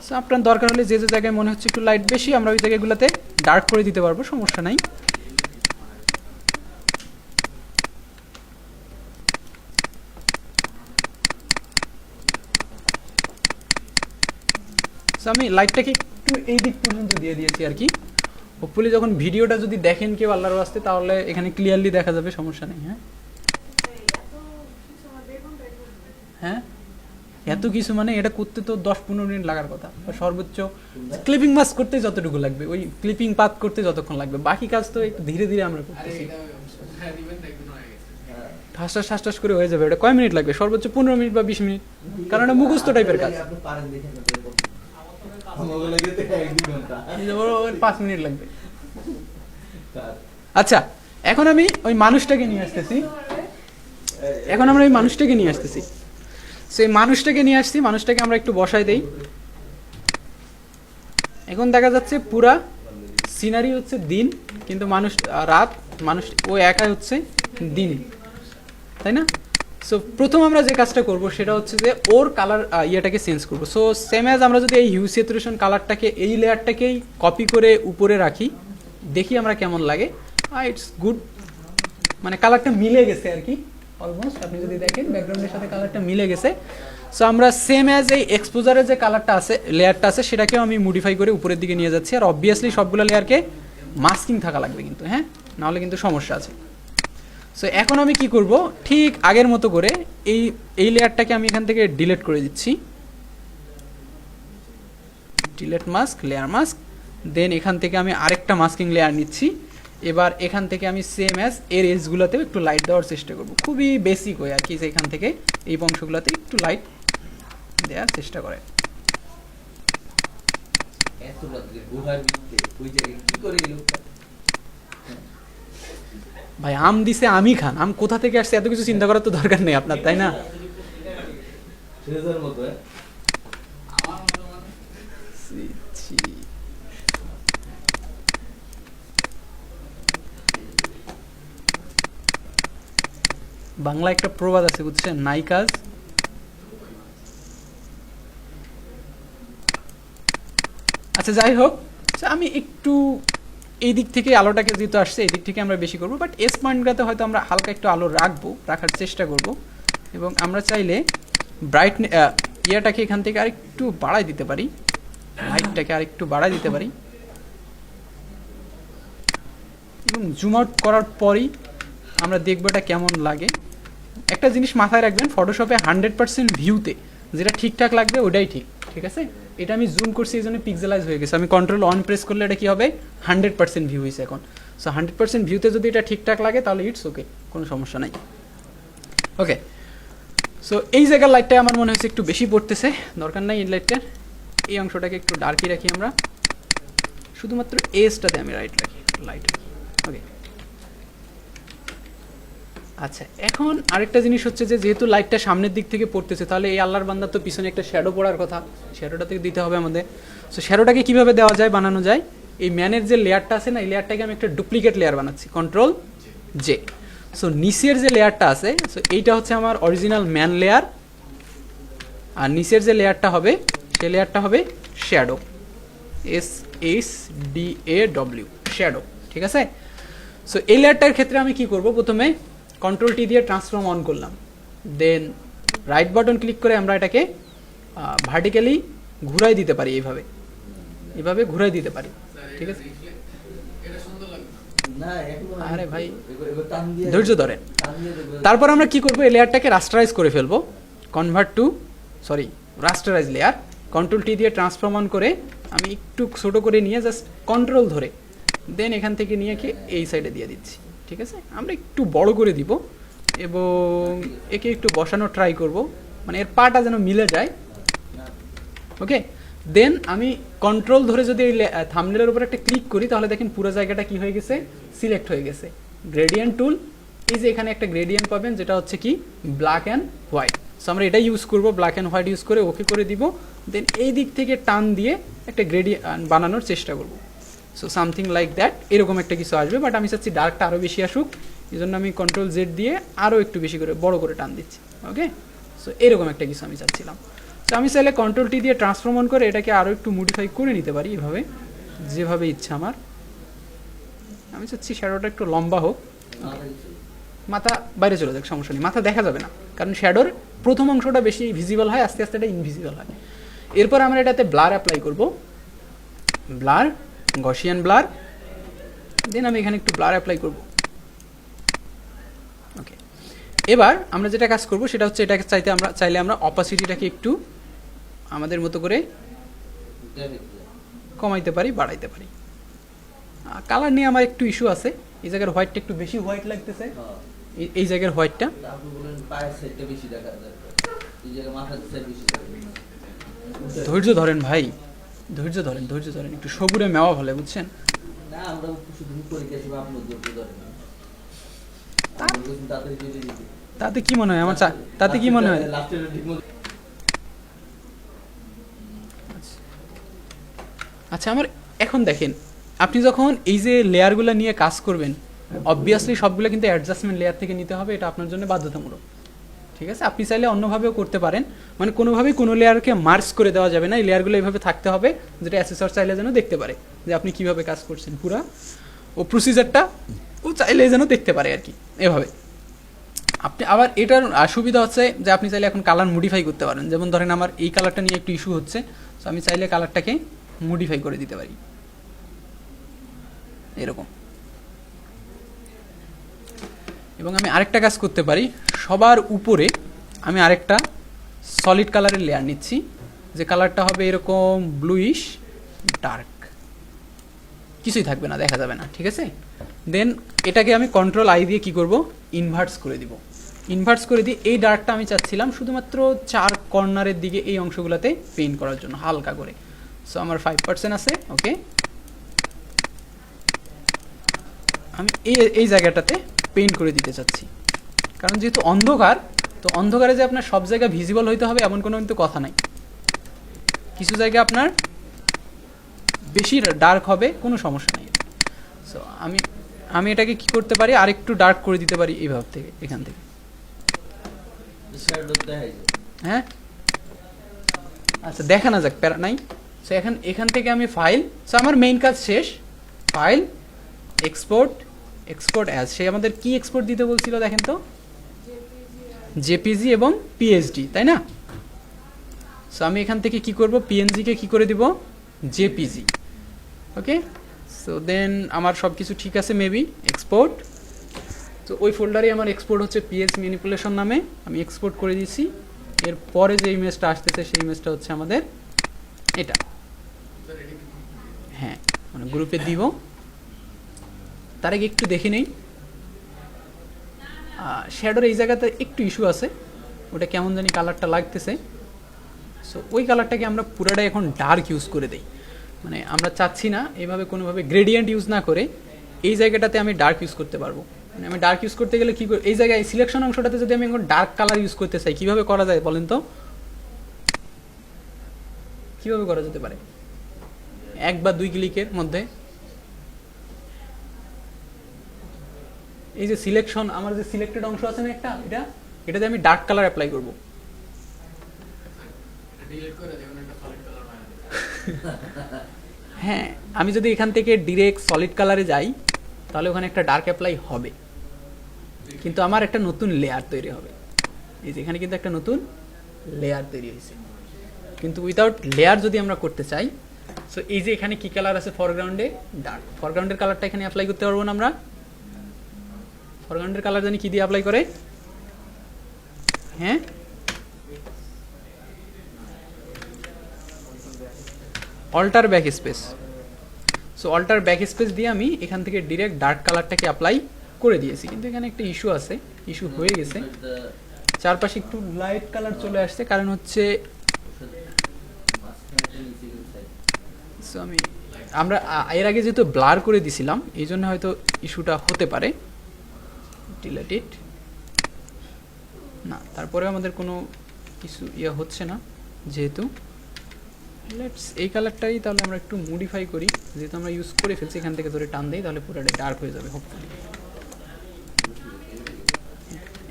সো আপনার দরকার হলে যে যে জায়গায় মনে হচ্ছে একটু লাইট বেশি, আমরা ওই জায়গাগুলোতে ডার্ক করে দিতে পারবো, সমস্যা নাই। সো আমি লাইটটাকে একটু এই দিক পর্যন্ত দিয়ে দিয়েছি আর কি, হোপফুলি যখন ভিডিওটা যদি দেখেন কেউ আল্লাহর ওয়াস্তে, তাহলে এখানে ক্লিয়ারলি দেখা যাবে, সমস্যা নেই। হ্যাঁ হ্যাঁ এত কিছু মানে এটা করতে তো 10-15 মিনিট লাগার কথা, সর্বোচ্চ ক্লিপিং মাস্ক করতে যতটুকু লাগবে, ওই ক্লিপিং পাত করতে যতক্ষণ লাগবে, বাকি কাজ তো একটু ধীরে ধীরে আমরা করতেছি, ঠাস ঠাস ঠাস ঠাস করে হয়ে যাবে। এটা কয় মিনিট লাগবে? সর্বোচ্চ 15 মিনিট বা 20 মিনিট, কারণ এটা মুখস্থ টাইপের কাজ। আপনি পারেন দেখেন না, আমাকে লাগে তো 1-2 ঘন্টা, 5 মিনিট লাগবে। আচ্ছা এখন আমি ওই মানুষটাকে নিয়ে আসতেছি, এখন আমরা ওই মানুষটাকে নিয়ে আসতেছি। সেই মানুষটাকে নিয়ে আসছি, মানুষটাকে আমরা একটু বসাই দেই। এখন দেখা যাচ্ছে পুরা সিনারি হচ্ছে দিন, কিন্তু মানুষ রাত, মানুষ ও একাই হচ্ছে দিন, তাই না? সো প্রথম আমরা যে কাজটা করব সেটা হচ্ছে যে ওর কালার ইয়েটাকে চেঞ্জ করব। সো সেম অ্যাজ আমরা যদি এই হিউ স্যাচুরেশন কালারটাকে এই লেয়ারটাকেই কপি করে উপরে রাখি, দেখি আমরা কেমন লাগে। ইটস গুড, মানে কালারটা মিলে গেছে আর কি অলমোস্ট, আপনি যদি দেখেন ব্যাকগ্রাউন্ডের সাথে কালারটা মিলে গেছে। সো আমরা সেম অ্যাজ এই এক্সপোজারের যে কালারটা আছে, লেয়ারটা আছে, সেটাকেও আমি মডিফাই করে উপরের দিকে নিয়ে যাচ্ছি। আর অবভিয়াসলি সবগুলো লেয়ারকে মাস্কিং থাকা লাগবে কিন্তু, হ্যাঁ নাহলে কিন্তু সমস্যা আছে। সো এখন আমি কি করব, ঠিক আগের মতো করে এই লেয়ারটাকে আমি এখান থেকে ডিলিট করে দিচ্ছি, ডিলিট মাস্ক, লেয়ার মাস্ক। দেন এখান থেকে আমি আরেকটা মাস্কিং লেয়ার নিচ্ছি। এবার এখান থেকে আমি সেম অ্যাজ এর এজগুলোতেও একটু লাইট দেওয়ার চেষ্টা করব, খুবই বেসিক হয় আর কি, এখান থেকে এই অংশগুলোতে একটু লাইট দেওয়ার চেষ্টা করে। এত রাত্রে গুহার ভিতরে ওই জায়গায় কি করে এই লোকটা? ভাই আম দিছে আমি খান, আম কোথা থেকে আসছে এত কিছু চিন্তা করার তো দরকার নেই আপনার, তাই না? ট্রেজার মতো বাংলা একটা প্রবাদ আছে বুঝছেন, নাই কাজ। আচ্ছা যাই হোক, আমি একটু এই দিক থেকে আলোটাকে যেহেতু আসছে এই দিক থেকে আমরা বেশি করবো, বাট এস পয়েন্টগুলোতে হয়তো আমরা হালকা একটু আলো রাখার চেষ্টা করব। এবং আমরা চাইলে ব্রাইট ইয়াটাকে এখান থেকে আরেকটু বাড়াই দিতে পারি, লাইটটাকে আরেকটু বাড়াই দিতে পারি, এবং জুম আউট করার পরই আমরা দেখবো এটা কেমন লাগে। একটা জিনিস মাথায় রাখবেন, ফটোশপে 100% ভিউতে যেটা ঠিকঠাক লাগবে ওটাই ঠিক, ঠিক আছে? এটা আমি জুম করছি এই জন্য পিক্সেলাইজ হয়ে গেছে, আমি কন্ট্রোল অন প্রেস করলে এটা কি হবে, 100% ভিউ হয়েছে এখন। সো 100% ভিউতে যদি এটা ঠিকঠাক লাগে তাহলে ইটস ওকে, কোনো সমস্যা নাই। ওকে, সো এই জায়গার লাইটটা আমার মনে হচ্ছে একটু বেশি পড়তেছে, দরকার নাই এই লাইটটার। এই অংশটাকে একটু ডার্কই রাখি আমরা, শুধুমাত্র এজটাতে আমি লাইট রাখি। ওকে আচ্ছা, এখন আরেকটা জিনিস হচ্ছে যে যেহেতু লাইটটা সামনের দিক থেকে পড়তেছে, তাহলে এই আল্লাহর বান্দার তো পিছনে একটা শ্যাডো পড়ার কথা, শ্যাডোটা থেকে দিতে হবে আমাদের। সো শ্যাডোটাকে কীভাবে দেওয়া যায়, বানানো যায়, এই ম্যানের যে লেয়ারটা আছে না, এই লেয়ারটাকে আমি একটা ডুপ্লিকেট লেয়ার বানাচ্ছি, কন্ট্রোল জে। সো নিচের যে লেয়ারটা আছে, সো এইটা হচ্ছে আমার অরিজিনাল ম্যান লেয়ার, আর নিচের যে লেয়ারটা হবে সেই লেয়ারটা হবে শ্যাডো, SHDAW, শ্যাডো, ঠিক আছে? সো এই লেয়ারটার ক্ষেত্রে আমি কি করব, প্রথমে কন্ট্রোল টি দিয়ে ট্রান্সফর্ম অন করলাম, দেন রাইট বাটন ক্লিক করে আমরা এটাকে ভার্টিক্যালি ঘুরাই দিতে পারি, এইভাবে ঘুরাই দিতে পারি, ঠিক আছে? না এখনো আরে ভাই, এবার টান দিয়ে ধৈর্য ধরেন। টান দিয়ে দেখবে। তারপর আমরা কি করবো, এই লেয়ারটাকে রাস্টারাইজ করে ফেলবো, রাস্টারাইজ লেয়ার, কন্ট্রোল টি দিয়ে ট্রান্সফর্ম অন করে আমি একটু ছোট করে নিয়ে জাস্ট কন্ট্রোল ধরে দেন এখান থেকে নিয়ে কি এই সাইডে দিয়ে দিচ্ছি। ঠিক আছে, আমরা একটু বড় করে দিব এবং একে একটু বসানো ট্রাই করব, মানে এর পাটা যেন মিলে যায়। ওকে, দেন আমি কন্ট্রোল ধরে যদি এই থাম্বনেলের উপর একটা ক্লিক করি তাহলে দেখেন পুরো জায়গাটা কি হয়ে গেছে, সিলেক্ট হয়ে গেছে। গ্রেডিয়েন্ট টুল, এই যে এখানে একটা গ্রেডিয়েন্ট পাবেন যেটা হচ্ছে কি ব্ল্যাক অ্যান্ড হোয়াইট। সো আমরা এটা ইউজ করব, ব্ল্যাক অ্যান্ড হোয়াইট ইউজ করে ওকে করে দিব, দেন এই দিক থেকে টান দিয়ে একটা গ্রেডিয়েন্ট বানানোর চেষ্টা করব। সো সামথিং লাইক দ্যাট, এরকম একটা কিছু আসবে, বাট আমি চাচ্ছি ডার্কটা আরও বেশি আসুক, এই জন্য আমি কন্ট্রোল জেড দিয়ে আরও একটু বেশি করে বড় করে টান দিচ্ছি। ওকে, সো এরকম একটা কিছু আমি চাচ্ছিলাম। তো আমি চাইলে কন্ট্রোল টি দিয়ে ট্রান্সফর্ম অন করে এটাকে আরও একটু মডিফাই করে নিতে পারি এভাবে, যেভাবে ইচ্ছা আমার। আমি চাচ্ছি শ্যাডোটা একটু লম্বা হোক, মাথা বাইরে চলে যাক, সমস্যা নেই, মাথা দেখা যাবে না, কারণ শ্যাডোর প্রথম অংশটা বেশি ভিজিবল হয়, আস্তে আস্তে এটা ইনভিজিবল হয়। এরপর আমরা এটাতে ব্লার অ্যাপ্লাই করব, ব্লার, গসিয়ান ব্লার, দেন আমি এখানে একটু ব্লার অ্যাপ্লাই করব। ওকে, এবার আমরা যেটা কাজ করব সেটা হচ্ছে এটাকে চাইলে আমরা অপাসিটিটাকে একটু আমাদের মতো করে কমাইতে পারি, বাড়াইতে পারি। কালার নিয়ে আমার একটু ইস্যু আছে, এই জায়গার হোয়াইটটা একটু বেশি হোয়াইট লাগতেছে, এই জায়গার হোয়াইটটা। আপনি বলেন পায়ের সাইডটা বেশি দেখা যায়, এই জায়গায় মাথার সাইড বেশি দেখা যায়। ধৈর্য ধরেন ভাই, ধৈর্য ধরেন, একটু সবুরে মেওয়া ভালো, বুঝছেন? না আমরা শুধু পরীক্ষা হিসেবে আপনি ধৈর্য ধরেন, আপনি বলছেন তাড়াতাড়ি দিয়ে দিতে। তাতে কি মনে হয় আমার, তাতে কি মনে হয়? লাস্টের ঠিকমতো। আচ্ছা, আমার এখন দেখেন, আপনি যখন এই যে লেয়ারগুলো নিয়ে কাজ করবেন, অবভিয়াসলি সবগুলো কিন্তু অ্যাডজাস্টমেন্ট লেয়ার থেকে নিতে হবে, এটা আপনার জন্য বাধ্যতামূলক। ঠিক আছে, আপনি চাইলে অন্যভাবেও করতে পারেন, মানে কোনোভাবেই কোনো লেয়ারকে মার্জ করে দেওয়া যাবে না, এই লেয়ারগুলো এইভাবে থাকতে হবে, যেটা অ্যাসেসর চাইলে যেন দেখতে পারে যে আপনি কীভাবে কাজ করছেন পুরা, ও প্রসিজারটা ও চাইলে যেন দেখতে পারে আর কি, এভাবে। আপনি আবার এটার সুবিধা হচ্ছে যে আপনি চাইলে এখন কালার মডিফাই করতে পারেন, যেমন ধরেন আমার এই কালারটা নিয়ে একটু ইস্যু হচ্ছে, তো আমি চাইলে কালারটাকে মডিফাই করে দিতে পারি এরকম। এবং আমি আরেকটা কাজ করতে পারি, সবার উপরে আমি আরেকটা সলিড কালারের লেয়ার নিচ্ছি, যে কালারটা হবে এরকম ব্লুইশ ডার্ক, কিছুই থাকবে না, দেখা যাবে না। ঠিক আছে, দেন এটাকে আমি কন্ট্রোল আই দিয়ে কি করব, ইনভার্টস করে দিব। ইনভার্টস করে দিয়ে এই ডার্কটা আমি চাচ্ছিলাম শুধুমাত্র 4 কর্নারের দিকে এই অংশগুলোতে পেইন্ট করার জন্য হালকা করে। সো আমার 5% আছে। ওকে, আমি এই জায়গাটাতে পেইন্ট করে দিতে চাচ্ছি, কারণ যেহেতু অন্ধকার, তো অন্ধকারে যে আপনার সব জায়গা ভিজিবল হইতে হবে এমন কোনো কিন্তু কথা নাই, কিছু জায়গা আপনার বেশি ডার্ক হবে, কোনো সমস্যা নেই। সো আমি এটাকে কি করতে পারি, আর একটু ডার্ক করে দিতে পারি এইভাবে থেকে, এখান থেকে। হ্যাঁ, আচ্ছা দেখা না যাক, প্যারা নাই। সো এখান থেকে আমি ফাইল, সো আমার মেইন কাজ শেষ, ফাইল, এক্সপোর্ট অ্যাজ, সে আমাদের কি এক্সপোর্ট দিতে বলছিল দেখেন তো, জেপিজি এবং পিএসডি, তাই না? সো আমি এখান থেকে কি করব, পিএনজিকে কি করে দিব, জেপিজি। ওকে, সো দেন আমার সব কিছু ঠিক আছে, মেবি এক্সপোর্ট। তো ওই ফোল্ডারে আমার এক্সপোর্ট হচ্ছে পিএস ম্যানিপুলেশন নামে, আমি এক্সপোর্ট করে দিয়েছি। এরপরে যে ইমেজটা আসতেছে সেই ইমেজটা হচ্ছে আমাদের এটা, হ্যাঁ মানে গ্রুপে দিব। তার আগে একটু দেখে নেই, শ্যাডোর এই জায়গাতে একটু ইস্যু আছে, ওটা কেমন জানি কালারটা লাগতেছে। সো ওই কালারটাকে আমরা পুরোটাই এখন ডার্ক ইউজ করে দেই, মানে আমরা চাচ্ছি না এইভাবে কোনোভাবে গ্রেডিয়েন্ট ইউজ না করে এই জায়গাটাতে আমি ডার্ক ইউজ করতে পারবো। মানে আমি ডার্ক ইউজ করতে গেলে কী করে, এই জায়গায় সিলেকশন অংশটাতে যদি আমি এখন ডার্ক কালার ইউজ করতে চাই, কীভাবে করা যায় বলেন তো, কীভাবে করা যেতে পারে? 1 বা 2 ক্লিকের মধ্যে এই যে সিলেকশন, আমার যে সিলেক্টেড অংশ আছে না একটা, এটাতে আমি ডার্ক কালার অ্যাপ্লাই করব। হ্যাঁ, আমি যদি এখান থেকে ডিরেক্ট সলিড কালারে যাই তাহলে ওখানে একটা ডার্ক অ্যাপ্লাই হবে, কিন্তু আমার একটা নতুন লেয়ার তৈরি হবে। এই যে এখানে কিন্তু একটা নতুন লেয়ার তৈরি হয়েছে, কিন্তু উইথাউট লেয়ার যদি আমরা করতে চাই, সো এই যে এখানে কি কালার আছে ফরগ্রাউন্ডে, ডার্ক, ফরগ্রাউন্ডের কালারটা এখানে অ্যাপ্লাই করতে পারবো না আমরা, ফরগ্রাউন্ডের কালার জানি কি দিয়ে অ্যাপ্লাই করে, হ্যাঁ alter back space. So alter back space দিয়ে আমি এখান থেকে ডিরেক্ট ডার্ক কালারটাকে অ্যাপ্লাই করে দিয়েছি, কিন্তু এখানে একটা ইস্যু আছে, ইস্যু হয়ে গেছে, চারপাশে একটু লাইট কালার চলে আসছে, কারণ হচ্ছে সো আমরা এর আগে যেহেতু ব্লার করে দিছিলাম এই জন্য হয়তো ইস্যুটা হতে পারে। ডিলেট ইট, না তারপরে আমাদের কোনো কিছু ইয়ে হচ্ছে না, যেহেতু লেটস এই কালারটাই তাহলে আমরা একটু মডিফাই করি, যেহেতু আমরা ইউজ করে ফেলছি, এখান থেকে ধরে টান দিই তাহলে পুরোটাই ডার্ক হয়ে যাবে হোপফুলি।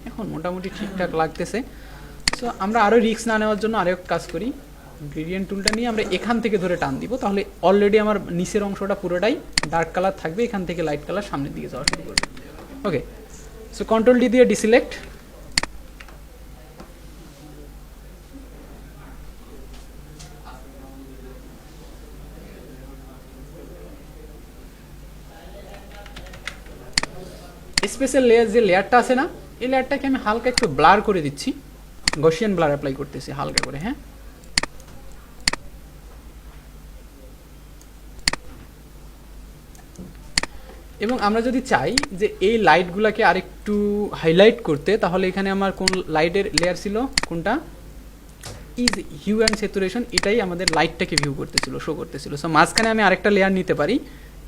এখন মোটামুটি ঠিকঠাক লাগতেছে। সো আমরা আরও রিস্ক না নেওয়ার জন্য আরেক কাজ করি, গ্রেডিয়েন্ট টুলটা নিয়ে আমরা এখান থেকে ধরে টান দিব, তাহলে অলরেডি আমার নিচের অংশটা পুরোটাই ডার্ক কালার থাকবে, এখান থেকে লাইট কালার সামনের দিকে যাওয়া শুরু করবে। ওকে, সো কন্ট্রোল ডি দিয়ে ডিসিলেক্ট, স্পেশাল লেয়ার যে লেয়ারটা আছে না, এই লেয়ারটাকে আমি হালকা একটু ব্লার করে দিচ্ছি, গসিয়ান ব্লার অ্যাপ্লাই করতেছি হালকা করে, হ্যাঁ এবং আমরা যদি চাই যে এই লাইটগুলোকে আরেকটু হাইলাইট করতে, তাহলে এখানে আমার কোন লাইটের লেয়ার ছিল, কোনটা ইজ হিউ অ্যান্ড স্যাচুরেশন, এটাই আমাদের লাইটটাকে ভিউ করতেছিল, শো করতেছিল। সো মাঝখানে আমি আরেকটা লেয়ার নিতে পারি,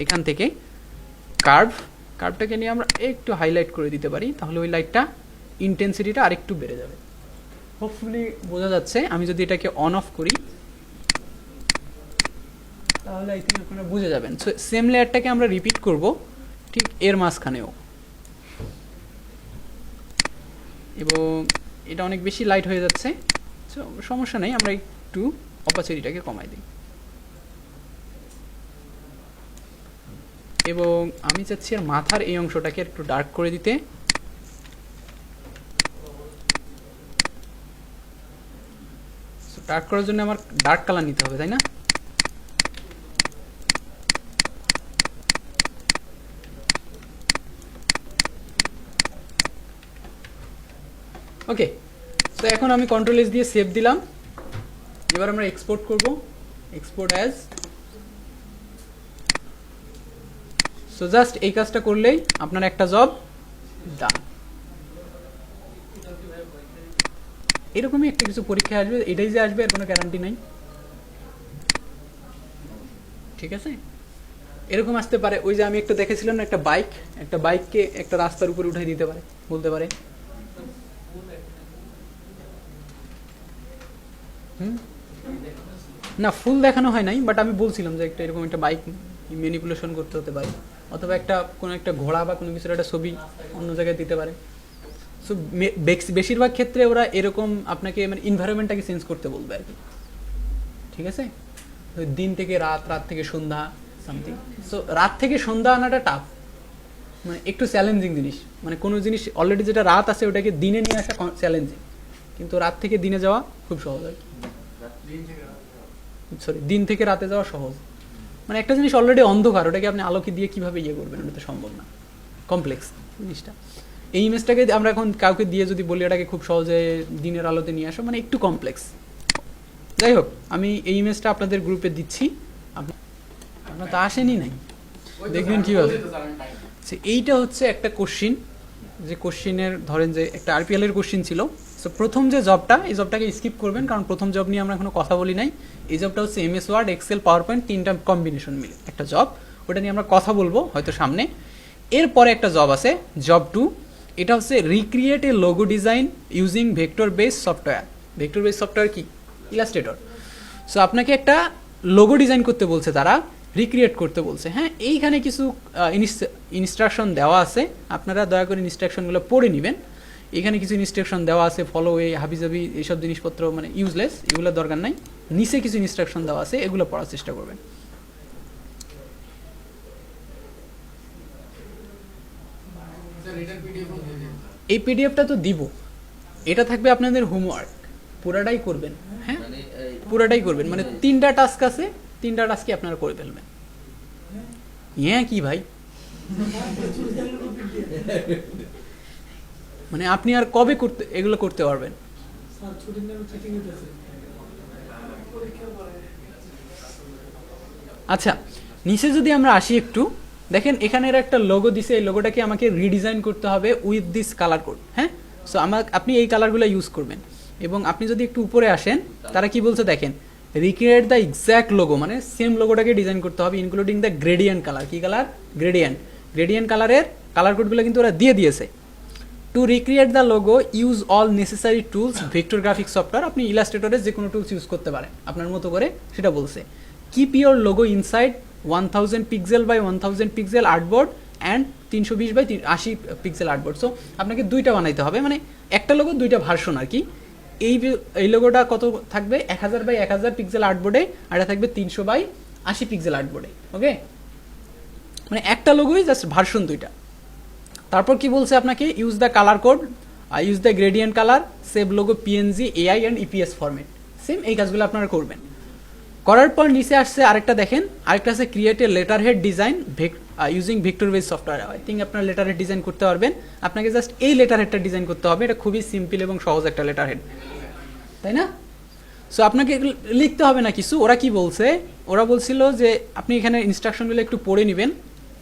এখান থেকে কার্ভটাকে নিয়ে আমরা একটু হাইলাইট করে দিতে পারি, তাহলে ওই লাইটটা ইন্টেন্সিটিটা আরেকটু বেড়ে যাবে। হোপফুলি বোঝা যাচ্ছে। আমি যদি এটাকে অন অফ করি তাহলে আই থিঙ্ক আপনারা বুঝে যাবেন। সো সেম লেয়ারটাকে আমরা রিপিট করব ঠিক এর মাঝখানেও, এবং এটা অনেক বেশি লাইট হয়ে যাচ্ছে, সো সমস্যা নেই, আমরা একটু অপাসিটিটাকে কমাই দিই। এবং আমি চাচ্ছি আর মাথার এই অংশটাকে একটু ডার্ক করে দিতে, ডার্ক করার জন্য আমার ডার্ক কালার নিতে হবে, তাই না? ওকে, তো এখন আমি কন্ট্রোল এস দিয়ে সেভ দিলাম। এবার আমরা এক্সপোর্ট করব, এক্সপোর্ট অ্যাজ। সো জাস্ট এই কাজটা করলেই আপনার একটা জব ডান। এরকমই একটা কিছু পরীক্ষা আসবে, এটাই যে আসবে এর কোনো গ্যারান্টি নাই, ঠিক আছে? এরকম আসতে পারে, ওই যে আমি একটা দেখেছিলাম না, একটা বাইককে একটা রাস্তার উপরে উঠাই দিতে পারে, বলতে পারে না ফুল দেখানো হয় নাই, বাট আমি বলছিলাম যে একটা এরকম একটা বাইক ম্যানিপুলেশন করতে হতে পারে, অথবা কোনো একটা ঘোড়া বা কোনো কিছুর একটা ছবি অন্য জায়গায় দিতে পারে। সো বেশিরভাগ ক্ষেত্রে ওরা এরকম আপনাকে মানে এনভায়রনমেন্টটাকে চেঞ্জ করতে বলবে আর কি, ঠিক আছে? দিন থেকে রাত, রাত থেকে সন্ধ্যা সামথিং। সো রাত থেকে সন্ধ্যা আনাটা টাফ, মানে একটু চ্যালেঞ্জিং জিনিস, মানে কোনো জিনিস অলরেডি যেটা রাত আছে ওটাকে দিনে নিয়ে আসা চ্যালেঞ্জিং, কিন্তু রাত থেকে দিনে যাওয়া খুব সহজ হয়। সরি, দিন থেকে রাতে যাওয়া সহজ, মানে একটা জিনিস অলরেডি অন্ধকার, ওটাকে আপনি আলোকে দিয়ে কিভাবে ইয়ে করবেন, ওটা তো সম্ভব না, কমপ্লেক্স জিনিসটা। এই ইমেজটাকে আমরা এখন কাউকে দিয়ে যদি বলি এটাকে খুব সহজে দিনের আলোতে নিয়ে আসো, মানে একটু কমপ্লেক্স। যাই হোক, আমি এই ইমেজটা আপনাদের গ্রুপে দিচ্ছি, আপনার তো আসেনি নাই, দেখবেন কীভাবে। এইটা হচ্ছে একটা কোশ্চিন, যে কোশ্চিনের ধরেন যে একটা আরপিএল এর কোশ্চিন ছিল। সো প্রথম যে জবটা, এই জবটাকে স্কিপ করবেন, কারণ প্রথম জব নিয়ে আমরা এখনো কথা বলি নাই। এই জবটা হচ্ছে MS Word, Excel, PowerPoint, তিনটা কম্বিনেশন মিলে একটা জব, ওটা নিয়ে আমরা কথা বলবো হয়তো সামনে। এরপরে একটা জব আছে, জব 2, এটা হচ্ছে recreate a logo design using vector base software. Vector base software কি? ইলাস্ট্রেটর। সো আপনাকে একটা লোগো ডিজাইন করতে বলছে, তারা রিক্রিয়েট করতে বলছে। হ্যাঁ, এইখানে কিছু ইনস্ট্রাকশন দেওয়া আছে, আপনারা দয়া করে ইনস্ট্রাকশনগুলো পড়ে নেবেন। এখানে কিছু ইনস্ট্রাকশন দেওয়া আছে, ফলো ওয়ে, হাবিজাবি, এইসব জিনিসপত্র মানে ইউজলেস, এগুলোর দরকার নাই। নিচে কিছু ইনস্ট্রাকশন দেওয়া আছে, এগুলো পড়ার চেষ্টা করবেন। এই পিডিএফটা তো দিব, এটা থাকবে আপনাদের হোমওয়ার্ক, পুরাটাই করবেন। হ্যাঁ, পুরাটাই করবেন, মানে 3টা টাস্ক আছে, 3টা টাস্কই আপনারা করে ফেলবেন। হ্যাঁ কি ভাই, মানে আপনি আর কবে করতে এগুলো করতে পারবেন? আচ্ছা, নিচে যদি আমরা আসি একটু, দেখেন এখানে এর একটা লোগো দিছে, এই লোগোটাকে আমাকে রিডিজাইন করতে হবে উইথ দিস কালার কোড। হ্যাঁ, সো আপনি এই কালারগুলো ইউজ করবেন। এবং আপনি যদি একটু উপরে আসেন, তারা কি বলছে দেখেন, রিক্রিয়েট দ্য এক্স্যাক্ট লোগো, মানে সেম লোগোটাকে ডিজাইন করতে হবে ইনক্লুডিং দ্য গ্রেডিয়েন্ট কালার। কি কালার? গ্রেডিয়েন্ট কালারের কালার কোডগুলো কিন্তু ওরা দিয়ে দিয়েছে। Two recreate the logo use all necessary tools vector graphic software. আপনি ইলাস্ট্রেটরের যে কোনো টুলস ইউজ করতে পারেন আপনার মতো করে, সেটা বলছে। Keep your logo inside 1000 pixel by 1000 pixel artboard and 320 by 80 pixel artboard. So আপনাকে দুইটা বানাইতে হবে, মানে একটা লোগো দুইটা ভার্সন আর কি। এই লোগোটা কত থাকবে? 1000 বাই 1000 পিক্সেল আর্টবোর্ডে, আর এটা থাকবে 300 বাই 80 পিক্সেল আর্টবোর্ডে। ওকে, মানে একটা লোগোই জাস্ট ভার্সন দুইটা। তারপর কি বলছে আপনাকে? Use the colour code, use the gradient colour, save logo PNG, AI and EPS format. Same এই কাজগুলো আপনারা করবেন। করার পর নিচে আসছে আরেকটা, দেখেন আরেকটা আছে create a letter head design using vector base software. I think আপনার লেটার হেড ডিজাইন করতে পারবেন। আপনাকে জাস্ট এই লেটার হেডটা ডিজাইন করতে হবে। এটা খুবই সিম্পল এবং সহজ একটা লেটার হেড, তাই না? সো আপনাকে লিখতে হবে না কিছু। ওরা কি বলছে? ওরা বলছিল যে আপনি এখানে ইনস্ট্রাকশনগুলো একটু পড়ে নেবেন।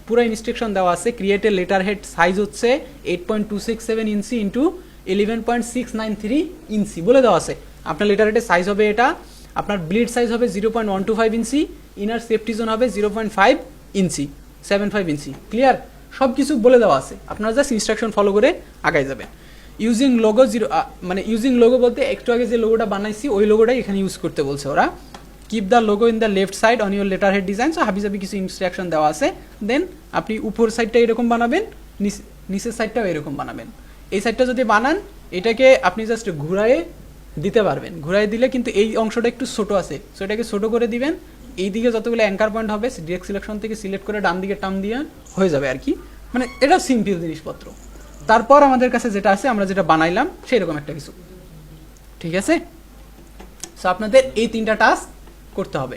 পুরো ইনস্ট্রাকশন দেওয়া আছে। Create a letter head, size হচ্ছে 8.267 ইঞ্চি ইন্টু 11.693 ইঞ্চি বলে দেওয়া আছে। আপনার লেটার হেডের সাইজ হবে এটা। আপনার ব্লিড সাইজ হবে 0.125 ইঞ্চি, ইনার সেফটি জোন হবে 0.5 ইঞ্চি, 75 ইঞ্চি। ক্লিয়ার? সব কিছু বলে দেওয়া আছে, আপনারা জাস্ট ইনস্ট্রাকশন ফলো করে আগাই যাবেন। ইউজিং লোগো মানে ইউজিং লোগো বলতে একটু আগে যে লোগোটা বানাইছি ওই লোগোটাই এখানে ইউজ করতে বলছে ওরা। Keep the logo in the left side on your letter head design. So হাবিজাবি কিছু ইনস্ট্রাকশন দেওয়া আছে। দেন আপনি উপর সাইডটা এরকম বানাবেন, নিচের সাইডটাও এরকম বানাবেন। এই সাইডটা যদি বানান, এটাকে আপনি জাস্ট ঘুরায়ে দিতে পারবেন। ঘুরাই দিলে কিন্তু এই অংশটা একটু ছোট আছে, সো এটাকে ছোট করে দিবেন। এই দিকে যতগুলো অ্যাঙ্কার পয়েন্ট হবে ডিরেক্ট সিলেকশন থেকে সিলেক্ট করে ডান দিকে টান দিয়ে হয়ে যাবে আর কি। মানে এটা সিম্পল জিনিসপত্র। তারপর আমাদের কাছে যেটা আছে, আমরা যেটা বানাইলাম সেই রকম একটা কিছু, ঠিক আছে? সো আপনাদের এই তিনটা টাস্ক করতে হবে।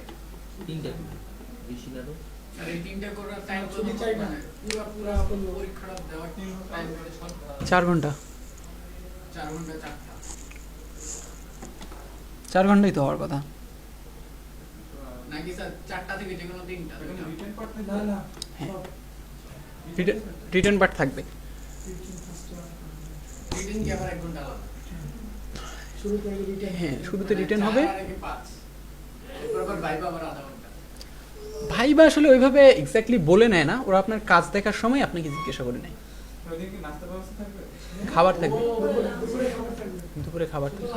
4 ঘন্টা, 4 ঘন্টাই তো হওয়ার কথা। রিটার্ন পার্ট থাকবে। হ্যাঁ, শুরুতে রিটার্ন হবে। ভাইবা আসলে ওইভাবে এক্স্যাক্টলি বলে নেয় না, ওরা আপনার কাজ দেখার সময় আপনাকে জিজ্ঞাসা করে নেয়। খাবার থাকবে, দুপুরে খাবার থাকবে।